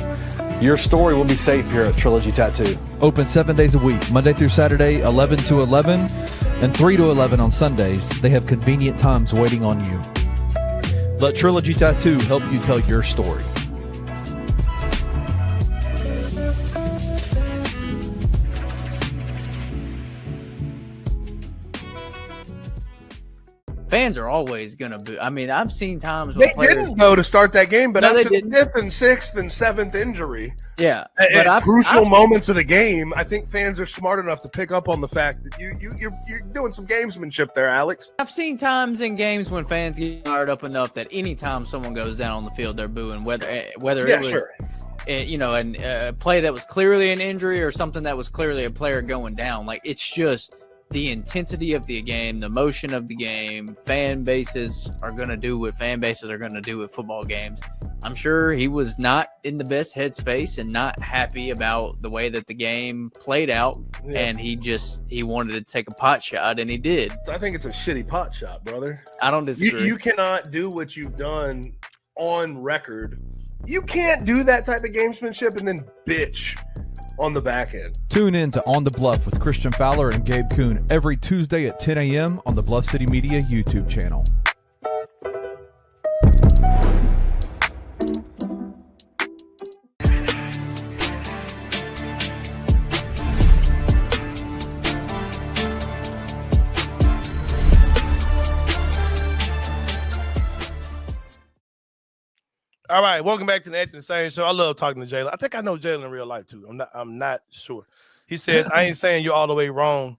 Your story will be safe here at Trilogy Tattoo. Open 7 days a week, Monday through Saturday, 11 to 11, and 3 to 11 on Sundays. They have convenient times waiting on you. Let Trilogy Tattoo help you tell your story. Fans are always going to boo. I mean, I've seen times when they didn't go to start that game, but after the 5th and 6th and 7th injury, yeah, at crucial moments of the game, I think fans are smart enough to pick up on the fact that you're doing some gamesmanship there, Alex. I've seen times in games when fans get fired up enough that anytime someone goes down on the field, they're booing. Whether it was, sure. A play that was clearly an injury or something that was clearly a player going down. Like, it's just the intensity of the game, the motion of the game. Fan bases are going to do what fan bases are going to do at football games. I'm sure he was not in the best headspace and not happy about the way that the game played out. Yeah. And he wanted to take a pot shot, and he did. I think it's a shitty pot shot, brother. I don't disagree. You cannot do what you've done on record. You can't do that type of gamesmanship and then bitch on the back end. Tune in to On the Bluff with Christian Fowler and Gabe Kuhn every Tuesday at 10 a.m. on the Bluff City Media YouTube channel. All right, welcome back to the Anthony Sain Show. I love talking to Jaylen. I think I know Jaylen in real life too. I'm not sure. He says, I ain't saying you're all the way wrong,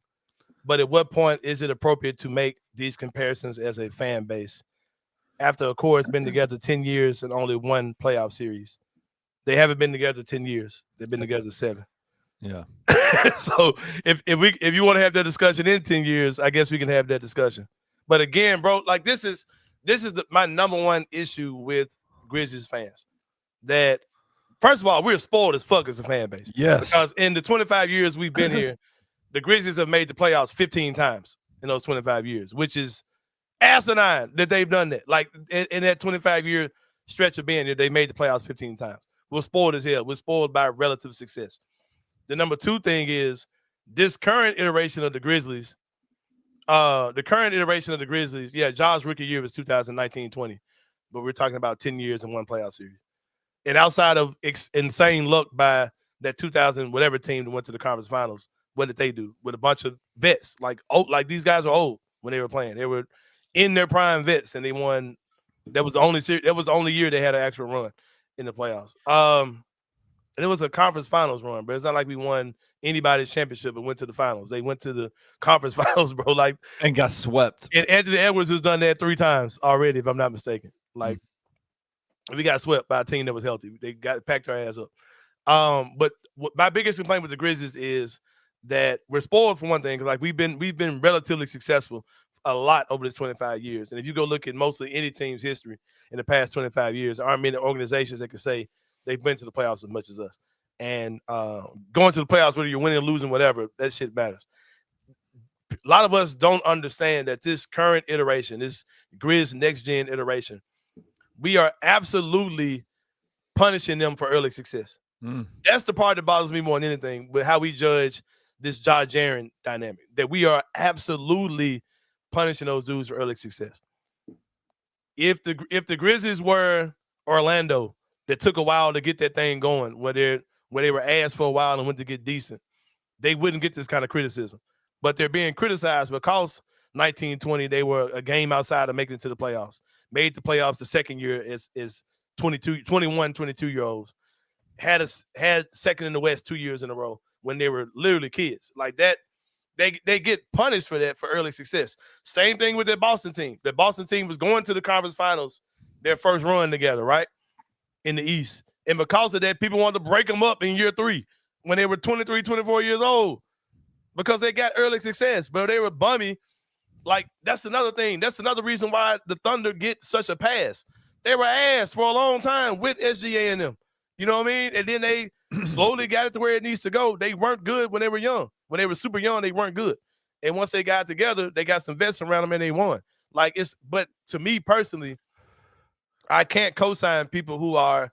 but at what point is it appropriate to make these comparisons as a fan base? After, of course, been together 10 years and only one playoff series. They haven't been together 10 years. They've been together 7. Yeah. So if you want to have that discussion in 10 years, I guess we can have that discussion. But again, bro, like this is my number one issue with Grizzlies fans. That first of all, we're spoiled as fuck as a fan base. Yes. Because in the 25 years we've been here, the Grizzlies have made the playoffs 15 times in those 25 years, which is asinine that they've done that. Like in that 25-year stretch of being here, they made the playoffs 15 times. We're spoiled as hell. We're spoiled by relative success. The number 2 thing is this current iteration of the Grizzlies. Yeah, Ja's rookie year was 2019-20. But we're talking about 10 years and one playoff series. And outside of insane luck by that 2000 whatever team that went to the conference finals, what did they do? With a bunch of vets. Like these guys are old when they were playing. They were in their prime vets, and they won. That was the only year they had an actual run in the playoffs. And it was a conference finals run, but it's not like we won anybody's championship and went to the finals. They went to the conference finals, bro. Like, and got swept. And Anthony Edwards has done that 3 times already, if I'm not mistaken. Like, we got swept by a team that was healthy. They got packed our ass up. But my biggest complaint with the Grizzlies is that we're spoiled for one thing. Because like we've been relatively successful a lot over this 25 years. And if you go look at mostly any team's history in the past 25 years, there aren't many organizations that can say they've been to the playoffs as much as us. And going to the playoffs, whether you're winning or losing, whatever, that shit matters. A lot of us don't understand that this current iteration, this Grizz next gen iteration, we are absolutely punishing them for early success. That's the part that bothers me more than anything with how we judge this Ja Jaren dynamic, that we are absolutely punishing those dudes for early success. If the Grizzlies were Orlando, that took a while to get that thing going, where they were ass for a while and went to get decent, they wouldn't get this kind of criticism. But they're being criticized because 1920, they were a game outside of making it to the playoffs. Made the playoffs the second year as 21, 22-year-olds. Had second in the West 2 years in a row when they were literally kids. Like that, they get punished for that for early success. Same thing with their Boston team. The Boston team was going to the conference finals, their first run together, right? In the East. And because of that, people wanted to break them up in year 3 when they were 23, 24 years old because they got early success. But they were bummy Like, that's another thing. That's another reason why the Thunder get such a pass. They were ass for a long time with SGA and them. You know what I mean? And then they slowly got it to where it needs to go. They weren't good when they were young. When they were super young, they weren't good. And once they got together, they got some vets around them and they won. Like, but to me personally, I can't co-sign people who are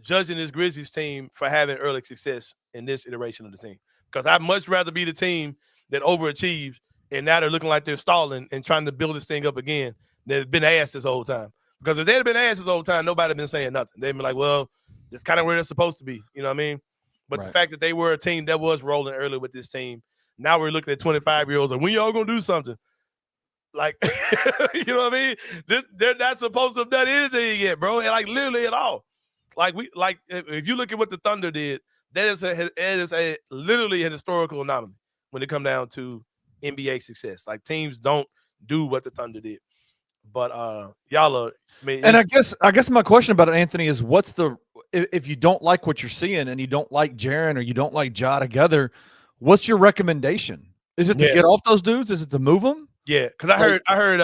judging this Grizzlies team for having early success in this iteration of the team. Because I'd much rather be the team that overachieved and now they're looking like they're stalling and trying to build this thing up again. They've been asked this whole time. Because if they'd have been asked this whole time, nobody had been saying nothing. They'd been like, well, it's kind of where they're supposed to be. You know what I mean? But the fact that they were a team that was rolling early with this team, now we're looking at 25-year-olds like, when y'all going to do something? Like, you know what I mean? They're not supposed to have done anything yet, bro. And like literally at all. Like if you look at what the Thunder did, that is literally an historical anomaly when it come down to NBA success. Like teams don't do what the Thunder did. But y'all are. I mean, and I guess my question about it, Anthony, is what's the if you don't like what you're seeing and you don't like Jaren or you don't like Ja together, what's your recommendation? Is it to get off those dudes? Is it to move them? Yeah, because I heard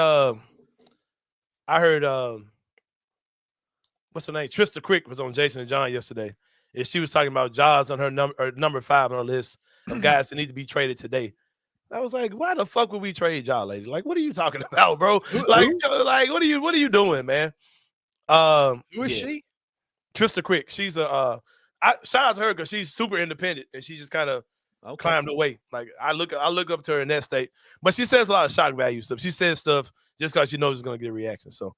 what's her name? Trista Crick was on Jason and John yesterday, and she was talking about Ja's on her number 5 on her list of guys that need to be traded today. I was like, why the fuck would we trade Ja, lady? Like, what are you talking about, bro? Like what are you doing, man? Who is she? Trista Crick. She's shout out to her because she's super independent and she just kind of climbed away. Like I look up to her in that state, but she says a lot of shock value stuff. She says stuff just because she knows it's gonna get a reaction. So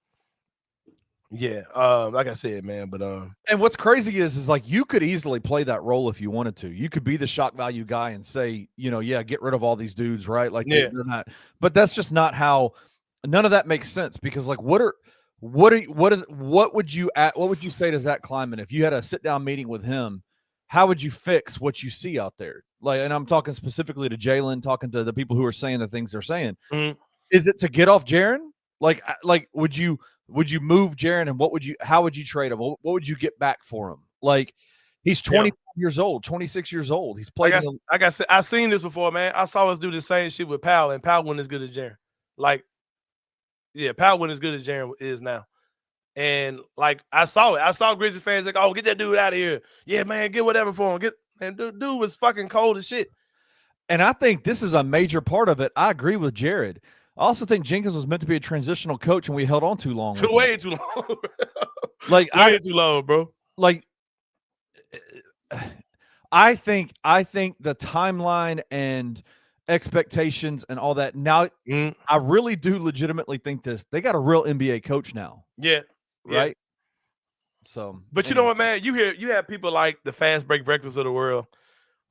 yeah, like I said, man. But and what's crazy is like you could easily play that role if you wanted to. You could be the shock value guy and say, get rid of all these dudes, right? Like they're not. But that's just not how. None of that makes sense because like what would you say to Zach Kleiman if you had a sit down meeting with him? How would you fix what you see out there? Like, and I'm talking specifically to Jaylen, talking to the people who are saying the things they're saying. Mm-hmm. Is it to get off Jaren? Like would you move Jaren and how would you trade him? What would you get back for him? Like he's 20 years old, 26 years old. He's played. Like I said, I've seen this before, man. I saw us do the same shit with Powell, and Powell wasn't as good as Jaren. Like, yeah, Powell wasn't as good as Jaren is now. And like I saw it. I saw Grizzlies fans like, oh, get that dude out of here. Yeah, man, get whatever for him. Dude was fucking cold as shit. And I think this is a major part of it. I agree with Jared. I also think Jenkins was meant to be a transitional coach, and we held on too long. Way too long. Like way too long, bro. Like I think the timeline and expectations and all that. Now, I really do legitimately think they got a real NBA coach now. Yeah. Right. So, but you know what, man? You have people like the fast break breakfast of the world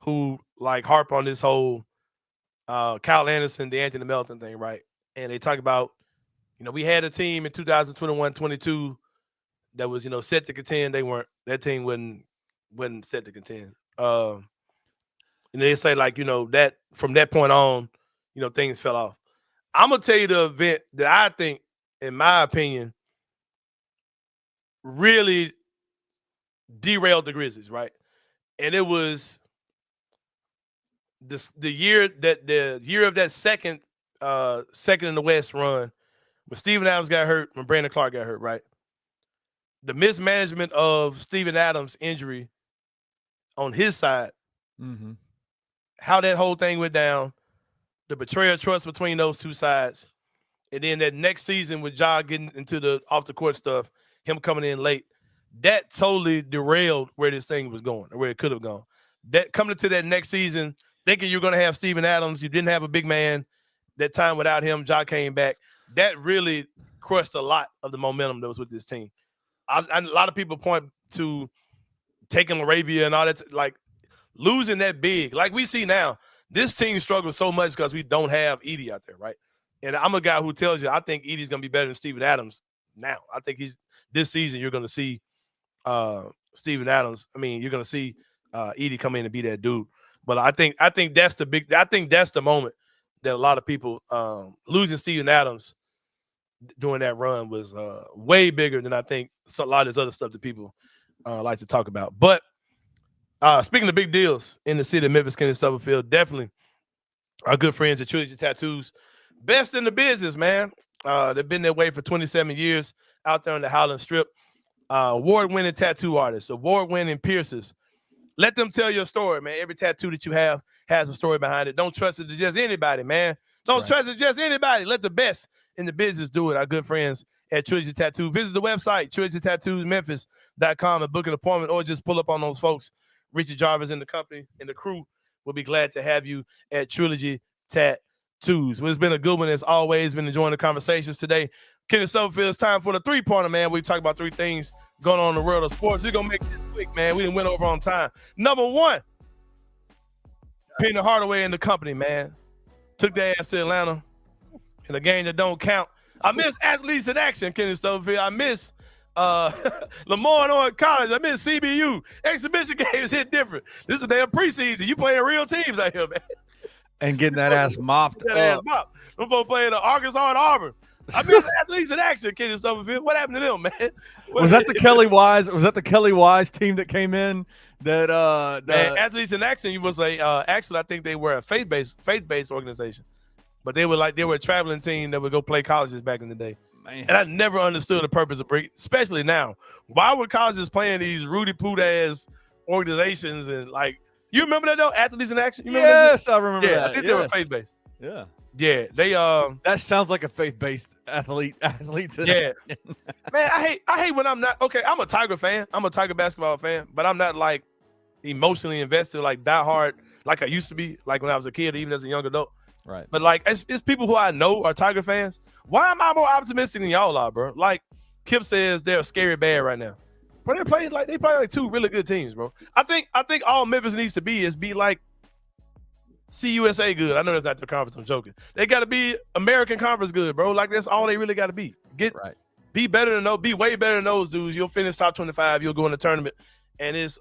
who like harp on this whole Kyle Anderson, the Anthony Melton thing, right? And they talk about, we had a team in 2021-22 that was, set to contend. That team wasn't set to contend. And they say like, that from that point on, things fell off. I'm gonna tell you the event that I think, in my opinion, really derailed the Grizzlies, right? And it was the year of that second in the West run when Steven Adams got hurt, when Brandon Clark got hurt, right? The mismanagement of Steven Adams' injury on his side, how that whole thing went down, the betrayal of trust between those two sides, and then that next season with Ja getting into the off the court stuff, him coming in late, that totally derailed where this thing was going, or where it could have gone. That coming into that next season, thinking you're going to have Steven Adams, you didn't have a big man. That time without him, Ja came back. That really crushed a lot of the momentum that was with this team. A lot of people point to taking LaRavia and all that, like losing that big. Like we see now, this team struggles so much because we don't have Edey out there, right? And I'm a guy who tells you I think Edey's going to be better than Steven Adams now. I think this season you're going to see Steven Adams. I mean, you're going to see Edey come in and be that dude. But I think that's the moment that a lot of people losing Steven Adams during that run was way bigger than I think a lot of this other stuff that people like to talk about. But speaking of big deals in the city of Memphis, Kennedy Stubblefield, definitely our good friends at Trilogy Tattoos Best in the business, man. They've been that way for 27 years out there on the Highland Strip. Award-winning tattoo artists, award-winning piercers. Let them tell your story, man. Every tattoo that you have has a story behind it. Don't trust it to just anybody, man. Don't trust it to just anybody. Let the best in the business do it. Our good friends at Trilogy Tattoo. Visit the website, trilogytattoosmemphis.com, and book an appointment, or just pull up on those folks. Richard Jarvis and the company and the crew will be glad to have you at Trilogy Tattoos. Well, it's been a good one as always. Been enjoying the conversations today. Kenny Stubblefield, it's time for the three-pointer, man. We talk about three things going on in the world of sports. We're going to make this quick, man. We didn't win over on time. Number one, Penny Hardaway and the company, man. Took their ass to Atlanta in a game that don't count. I miss athletes in action, Kenny Stubblefield. I miss Lamar College. I miss CBU. Exhibition games hit different. This is their preseason. You playing real teams out here, man. And getting that ass mopped up. Ass mopped. Them folks playing Arkansas and Auburn. I mean, athletes in action, Kenny Stubblefield. What happened to them, man? Was that the Kelly Wise? Was that the Kelly Wise team that came in? That man, athletes in action. You must say. Actually, I think they were a faith-based organization, but they were a traveling team that would go play colleges back in the day. Man. And I never understood the purpose of break, especially now. Why were colleges playing these Rudy Poot ass organizations and like? You remember that though? Athletes in action. Yes, I remember that. Yeah, I think they were faith-based. Yeah. Yeah, they that sounds like a faith-based athletes. Yeah. Man, I hate when I'm not okay. I'm a Tiger fan. I'm a Tiger basketball fan, but I'm not like emotionally invested, like die hard, like I used to be, like when I was a kid, even as a young adult. Right. But like it's people who I know are Tiger fans. Why am I more optimistic than y'all are, bro? Like Kip says they're scary bad right now. But they play like two really good teams, bro. I think all Memphis needs to be is be like CUSA good. I know that's not the conference. I'm joking. They got to be American Conference good, bro. Like that's all they really got to be. Be better than those. Be way better than those dudes. You'll finish top 25. You'll go in the tournament, and it's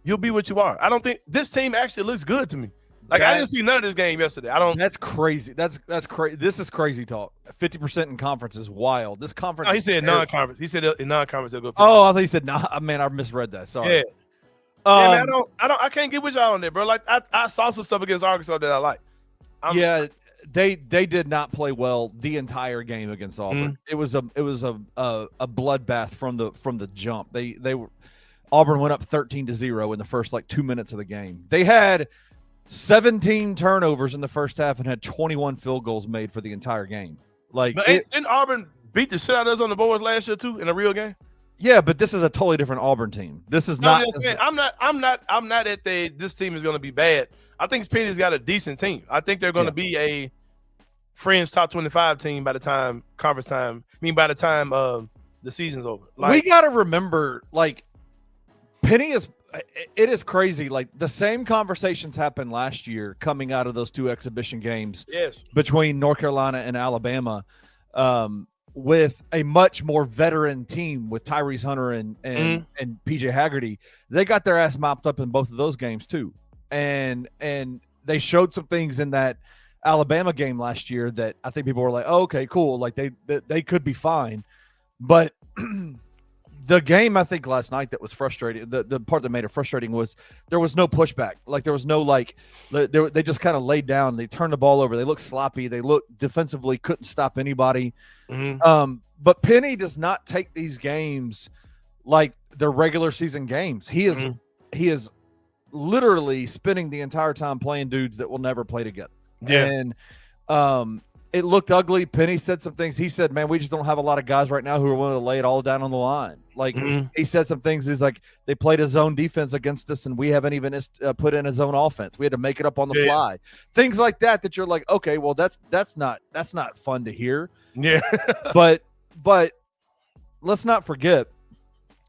you'll be what you are. I don't think this team actually looks good to me. Like I didn't see none of this game yesterday. I don't. That's crazy. That's crazy. This is crazy talk. 50% in conference is wild. This conference. Oh, he said non-conference. He said in non-conference they'll go. 50%. Oh, I thought he said nah. Man, I misread that. Sorry. Yeah. Yeah, man, I can't get with y'all on there, bro. Like I saw some stuff against Arkansas that I like. They did not play well the entire game against Auburn. It was a bloodbath from the jump. Auburn went up 13-0 in the first 2 minutes of the game. They had 17 turnovers in the first half and had 21 field goals made for the entire game. Didn't Auburn beat the shit out of us on the boards last year too in a real game? Yeah, but this is a totally different Auburn team. This is not. I'm not at this team is going to be bad. I think Penny's got a decent team. I think they're going to be a fringe top 25 team by the time conference time. By the time the season's over. We got to remember, Penny is. It is crazy. The same conversations happened last year coming out of those two exhibition games. Yes. Between North Carolina and Alabama. With a much more veteran team with Tyrese Hunter and PJ Haggerty, they got their ass mopped up in both of those games too. And they showed some things in that Alabama game last year that I think people were like, oh, okay, cool. They could be fine. But the game, I think last night that was frustrating. The part that made it frustrating was there was no pushback. There was no they just kind of laid down. They turned the ball over. They looked sloppy. They looked defensively, couldn't stop anybody. Mm-hmm. But Penny does not take these games like their regular season games. He is literally spending the entire time playing dudes that will never play together. Yeah. And it looked ugly. Penny said some things. He said, man, we just don't have a lot of guys right now who are willing to lay it all down on the line. He said some things. He's like, they played a zone defense against us, and we haven't even put in a zone offense. We had to make it up on the fly. Things like that you're like, okay, well, that's not fun to hear. Yeah. but let's not forget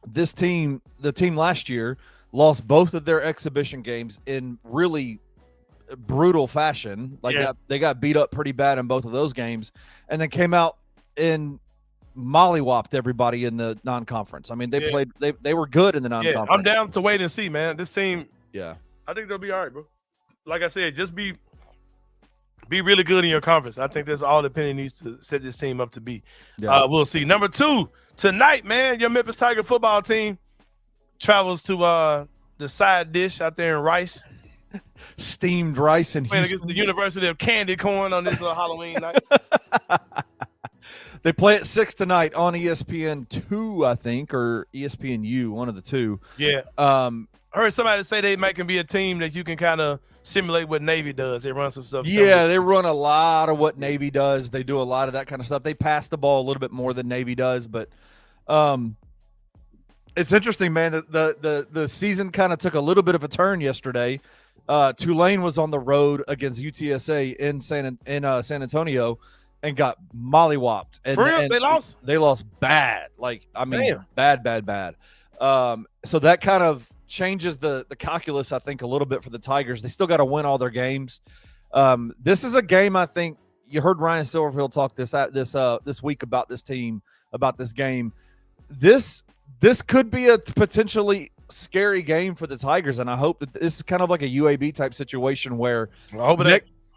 this team, the team last year, lost both of their exhibition games in really brutal fashion. They got beat up pretty bad in both of those games, and then came out and mollywopped everybody in the non-conference. I mean, they played. They were good in the non-conference. I'm down to wait and see, man. This team. Yeah, I think they'll be all right, bro. Like I said, just be really good in your conference. I think that's all that Penny needs to set this team up to be. Yeah. We'll see. Number 2 tonight, man. Your Memphis Tiger football team travels to the side dish out there in Rice. Steamed rice and Playing against the University of Candy Corn on this Halloween night. They play at 6 tonight on ESPN2, I think, or ESPNU, one of the two. Yeah. I heard somebody say they might can be a team that you can kind of simulate what Navy does. They run some stuff. Yeah, they run a lot of what Navy does. They do a lot of that kind of stuff. They pass the ball a little bit more than Navy does, but it's interesting, man. The season kind of took a little bit of a turn yesterday. Tulane was on the road against UTSA in San Antonio and got mollywopped. And, For real? and they lost? They lost bad. Like, I mean, Damn. bad. So that kind of changes the calculus, I think, a little bit for the Tigers. They still got to win all their games. This is a game, I think, you heard Ryan Silverfield talk this week about this team, about this game. This could be a potentially scary game for the Tigers, and I hope that this is kind of like a UAB type situation where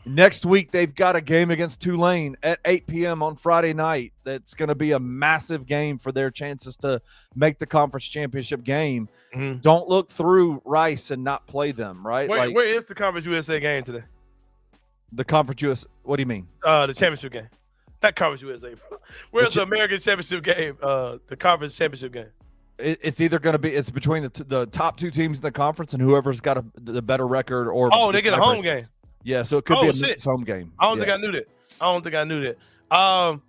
next week they've got a game against Tulane at 8 p.m. on Friday night. That's going to be a massive game for their chances to make the conference championship game. Mm-hmm. Don't look through Rice and not play them, right? Where is the Conference USA game today? The Conference USA. What do you mean? The championship game. Not Conference USA. Where's the American championship game? The conference championship game. It's either going to be it's between the top two teams in the conference and whoever's got the better record. Or they get a home game. Yeah, so it could be a home game. I don't think I knew that.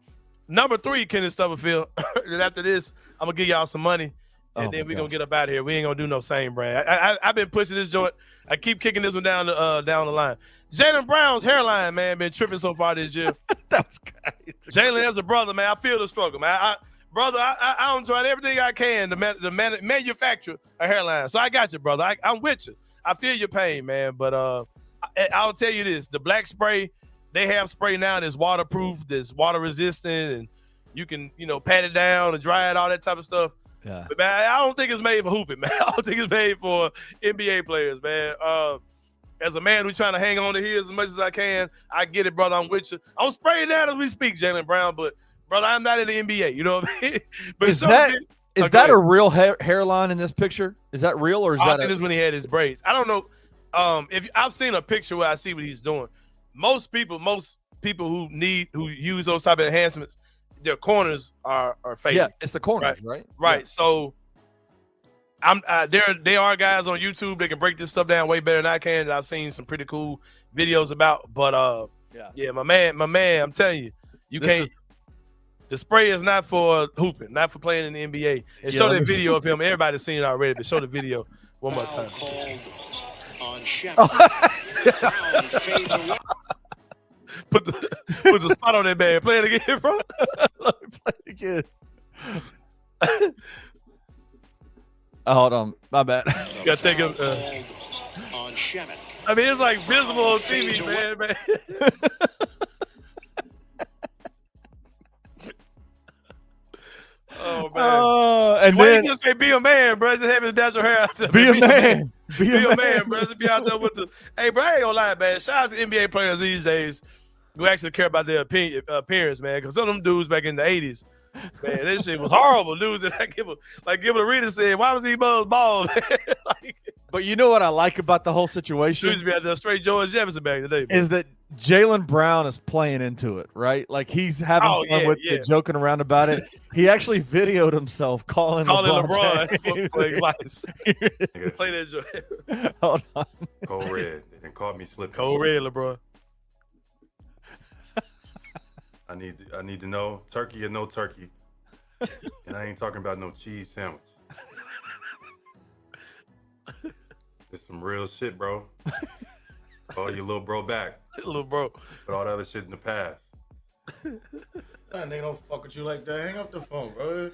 Number 3, Kenneth Stubblefield. And after this, I'm gonna give y'all some money, and then we're gonna get up out of here. We ain't gonna do no Sain brand. I've been pushing this joint. I keep kicking this one down the line. Jaylen Brown's hairline, man, been tripping so far this year. That was good. Jaylen, as a brother, man, I feel the struggle, man. Brother, I'm trying everything I can to manufacture a hairline. So I got you, brother. I'm with you. I feel your pain, man. But I'll tell you this: the black spray, they have spray now that's waterproof, that's water resistant, and you can pat it down and dry it, all that type of stuff. Yeah. But man, I don't think it's made for hooping, man. I don't think it's made for NBA players, man. As a man who's trying to hang on to his as much as I can, I get it, brother. I'm with you. I'm spraying that as we speak, Jaylen Brown, but brother, I'm not in the NBA. You know what I mean? But is that a real hairline in this picture? Is that real, or is I think this is when he had his braids? I don't know. If I've seen a picture where I see what he's doing. Most people who use those type of enhancements, their corners are fake. Yeah, it's the corners, right? Right. Yeah. So there are guys on YouTube that can break this stuff down way better than I can. I've seen some pretty cool videos about. But yeah, my man, I'm telling you, the spray is not for hooping, not for playing in the NBA. And show that video of him. Everybody's seen it already, but show the video one more time. On Brown fades away. Put the spot on that man. Play it again, bro. Let me play it again. Hold on, my bad. You gotta take him. On I mean, it's like visible on TV, man. Oh man! And then you just can't be a man, bro. Just having natural hair out there. Be a man. Be a man, bro. Just be out there with the. Hey, bro, I ain't gonna lie, man. Shout out to NBA players these days who actually care about their appearance, man. Because some of them dudes back in the '80s, man, this shit was horrible. Dudes that Gibber Arenas said, "Why was he bald?" Like, but you know what I like about the whole situation? Dudes be out there straight George Jefferson back today. Is that Jaylen Brown is playing into it, right? Like he's having fun with it, joking around about it. He actually videoed himself calling LeBron playing lights. Play that joint. Hold on. Cold red. They done caught me slipping. Cold red, LeBron. I need to know turkey or no turkey. And I ain't talking about no cheese sandwich. It's some real shit, bro. Call your little bro back. Little bro. Put all the other shit in the past. Nah, nigga don't fuck with you like that. Hang up the phone, bro.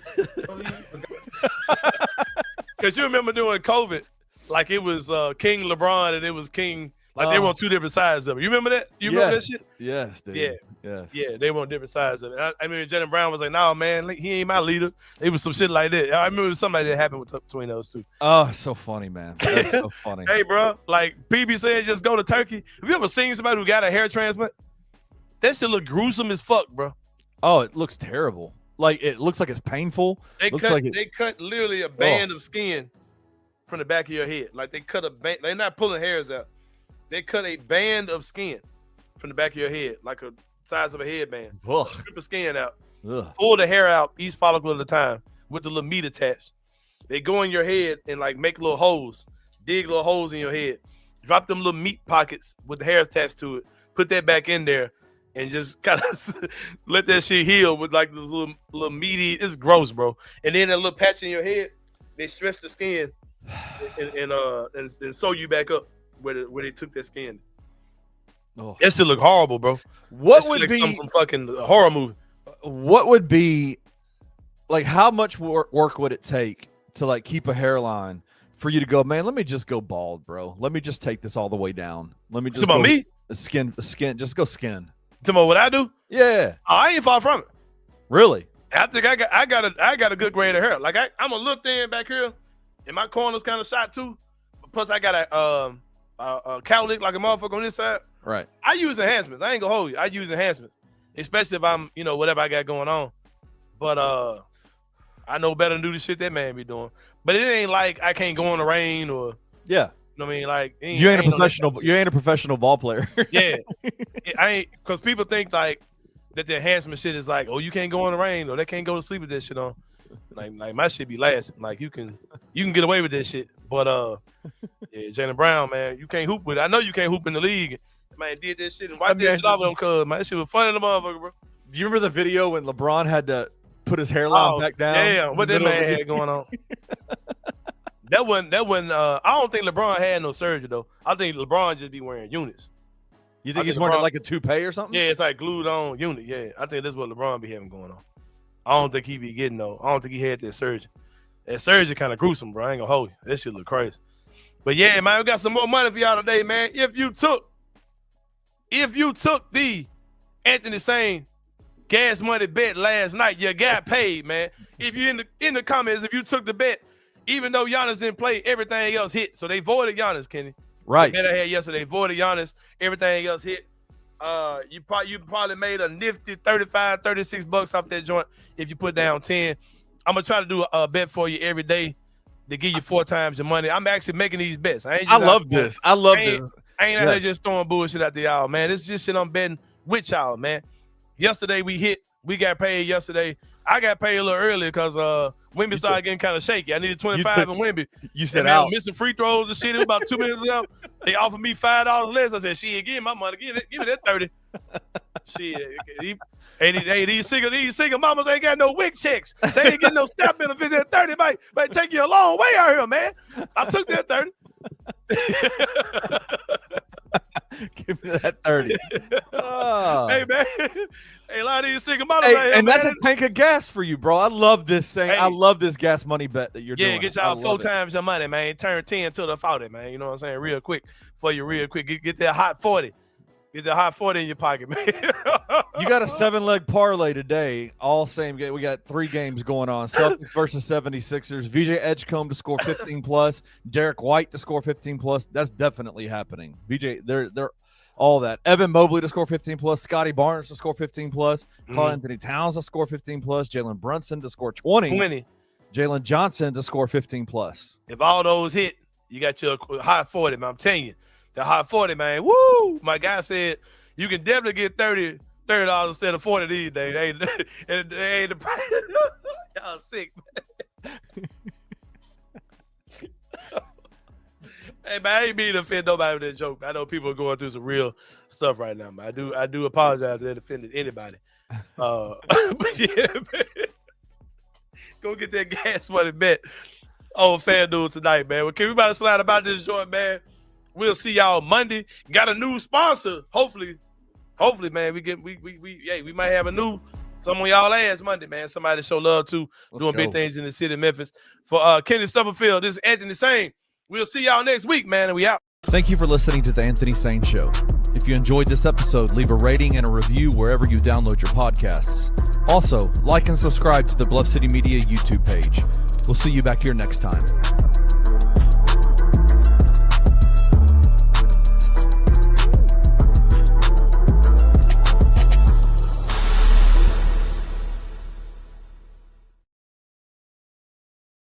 Because you remember during COVID, like it was King LeBron and it was King, like they were on two different sides of it. You remember that? You remember that shit? Yes, dude. Yeah, they were on different sides of it. I mean, Jaylen Brown was like, "No, man, he ain't my leader." It was some shit like that. I remember something that happened between those two. Oh, so funny, man. That's so funny. Hey, bro, like PB saying, just go to Turkey. Have you ever seen somebody who got a hair transplant? That shit look gruesome as fuck, bro. Oh, it looks terrible. Like it looks like it's painful. They cut literally a band of skin from the back of your head. Like they cut a band. They're not pulling hairs out. They cut a band of skin from the back of your head, like a size of a headband. Strip the skin out. Pull the hair out each follicle at a time with the little meat attached. They go in your head and like make little holes, dig little holes in your head. Drop them little meat pockets with the hair attached to it. Put that back in there and just kind of let that shit heal with like this little meaty. It's gross, bro. And then that little patch in your head, they stretch the skin and sew you back up where they took that skin. Oh. That shit look horrible, bro. What would be something from fucking horror movie? What would be like? How much work would it take to like keep a hairline for you to go, man? Let me just go bald, bro. Let me just take this all the way down. Let me just go me skin. Just go skin. Talking about what I do? Yeah, I ain't far from it. Really? I think I got a good grade of hair. Like I'm a little thin back here, and my corner's kind of shot too. Plus I got a cowlick like a motherfucker on this side. Right. I use enhancements. I ain't gonna hold you. I use enhancements, especially if I'm, whatever I got going on. But I know better than do the shit that man be doing. But it ain't like I can't go in the rain or yeah. You know what I mean? Like you ain't a professional ball player. Yeah. I ain't, because people think like that the enhancement shit is like, oh, you can't go in the rain or they can't go to sleep with that shit on. Like my shit be lasting. Like you can get away with that shit. But yeah, Jaylen Brown, man, you can't hoop with it. I know you can't hoop in the league. Man did that shit and wiped that shit off with him, cuz man, that shit was funny in the motherfucker, bro. Do you remember the video when LeBron had to put his hairline back down? Yeah, what that man had going on. That wasn't I don't think LeBron had no surgery though. I think LeBron just be wearing units. You think he's wearing like a toupee or something? Yeah, it's like glued on unit. Yeah, I think that's what LeBron be having going on. I don't think he be getting though. I don't think he had that surgery. That surgery kind of gruesome, bro. I ain't gonna hold you. That shit look crazy. But yeah, man, we got some more money for y'all today, man. If you took the Anthony Sain gas money bet last night, you got paid, man. If you in the comments, if you took the bet, even though Giannis didn't play, everything else hit. So they voided Giannis, Kenny. Right. The bet I had yesterday, voided Giannis. Everything else hit. You probably made a nifty $35-36 off that joint if you put down 10. I'm gonna try to do a bet for you every day to give you 4 times your money. I'm actually making these bets. I love this. I ain't out here just throwing bullshit out to y'all, man. This is just shit I'm betting with y'all, man. Yesterday we got paid yesterday. I got paid a little early because Wemby started getting kind of shaky. I needed 25 in Wemby. You said out. Missing free throws and shit. It was about 2 minutes ago. They offered me $5 less. I said, shit, give me my money. Give me that 30. Shit. These single mamas ain't got no WIC checks. They ain't getting no SNAP benefits. That 30 might take you a long way out here, man. I took that 30. Give me that 30. Oh. Hey, man. Hey, a lot of these single mamas. Hey, and that's a tank of gas for you, bro. I love this thing. I love this gas money bet that you're doing. Yeah, get y'all 4 times your money, man. Turn 10 to the 40, man. You know what I'm saying? Real quick. For you, real quick. Get that hot 40. Get the hot 40 in your pocket, man. You got a 7-leg parlay today. All same game. We got 3 games going on. Celtics versus 76ers. VJ Edgecombe to score 15+. Derek White to score 15+. That's definitely happening. VJ, they're all that. Evan Mobley to score 15+. Scotty Barnes to score 15+. Carl Anthony Towns to score 15+. Jalen Brunson to score 20. Jalen Johnson to score 15+. If all those hit, you got your hot 40, man. I'm telling you. The hot 40, man. Woo! My guy said you can definitely get $30 instead of 40 these days. They ain't the price. Y'all sick, man. Hey, man, I ain't mean to offend nobody with that joke. I know people are going through some real stuff right now, man. I do apologize if that offended anybody. But yeah, man. Go get that gas money bet on FanDuel tonight, man. Okay, we about to slide about this joint, man. We'll see y'all Monday. Got a new sponsor. Hopefully, man, we might have a new someone y'all ass Monday, man. Somebody to show love to. Doing big things in the city of Memphis. For Kenny Stubblefield, this is Anthony Sain. We'll see y'all next week, man, and we out. Thank you for listening to the Anthony Sain Show. If you enjoyed this episode, leave a rating and a review wherever you download your podcasts. Also, like and subscribe to the Bluff City Media YouTube page. We'll see you back here next time.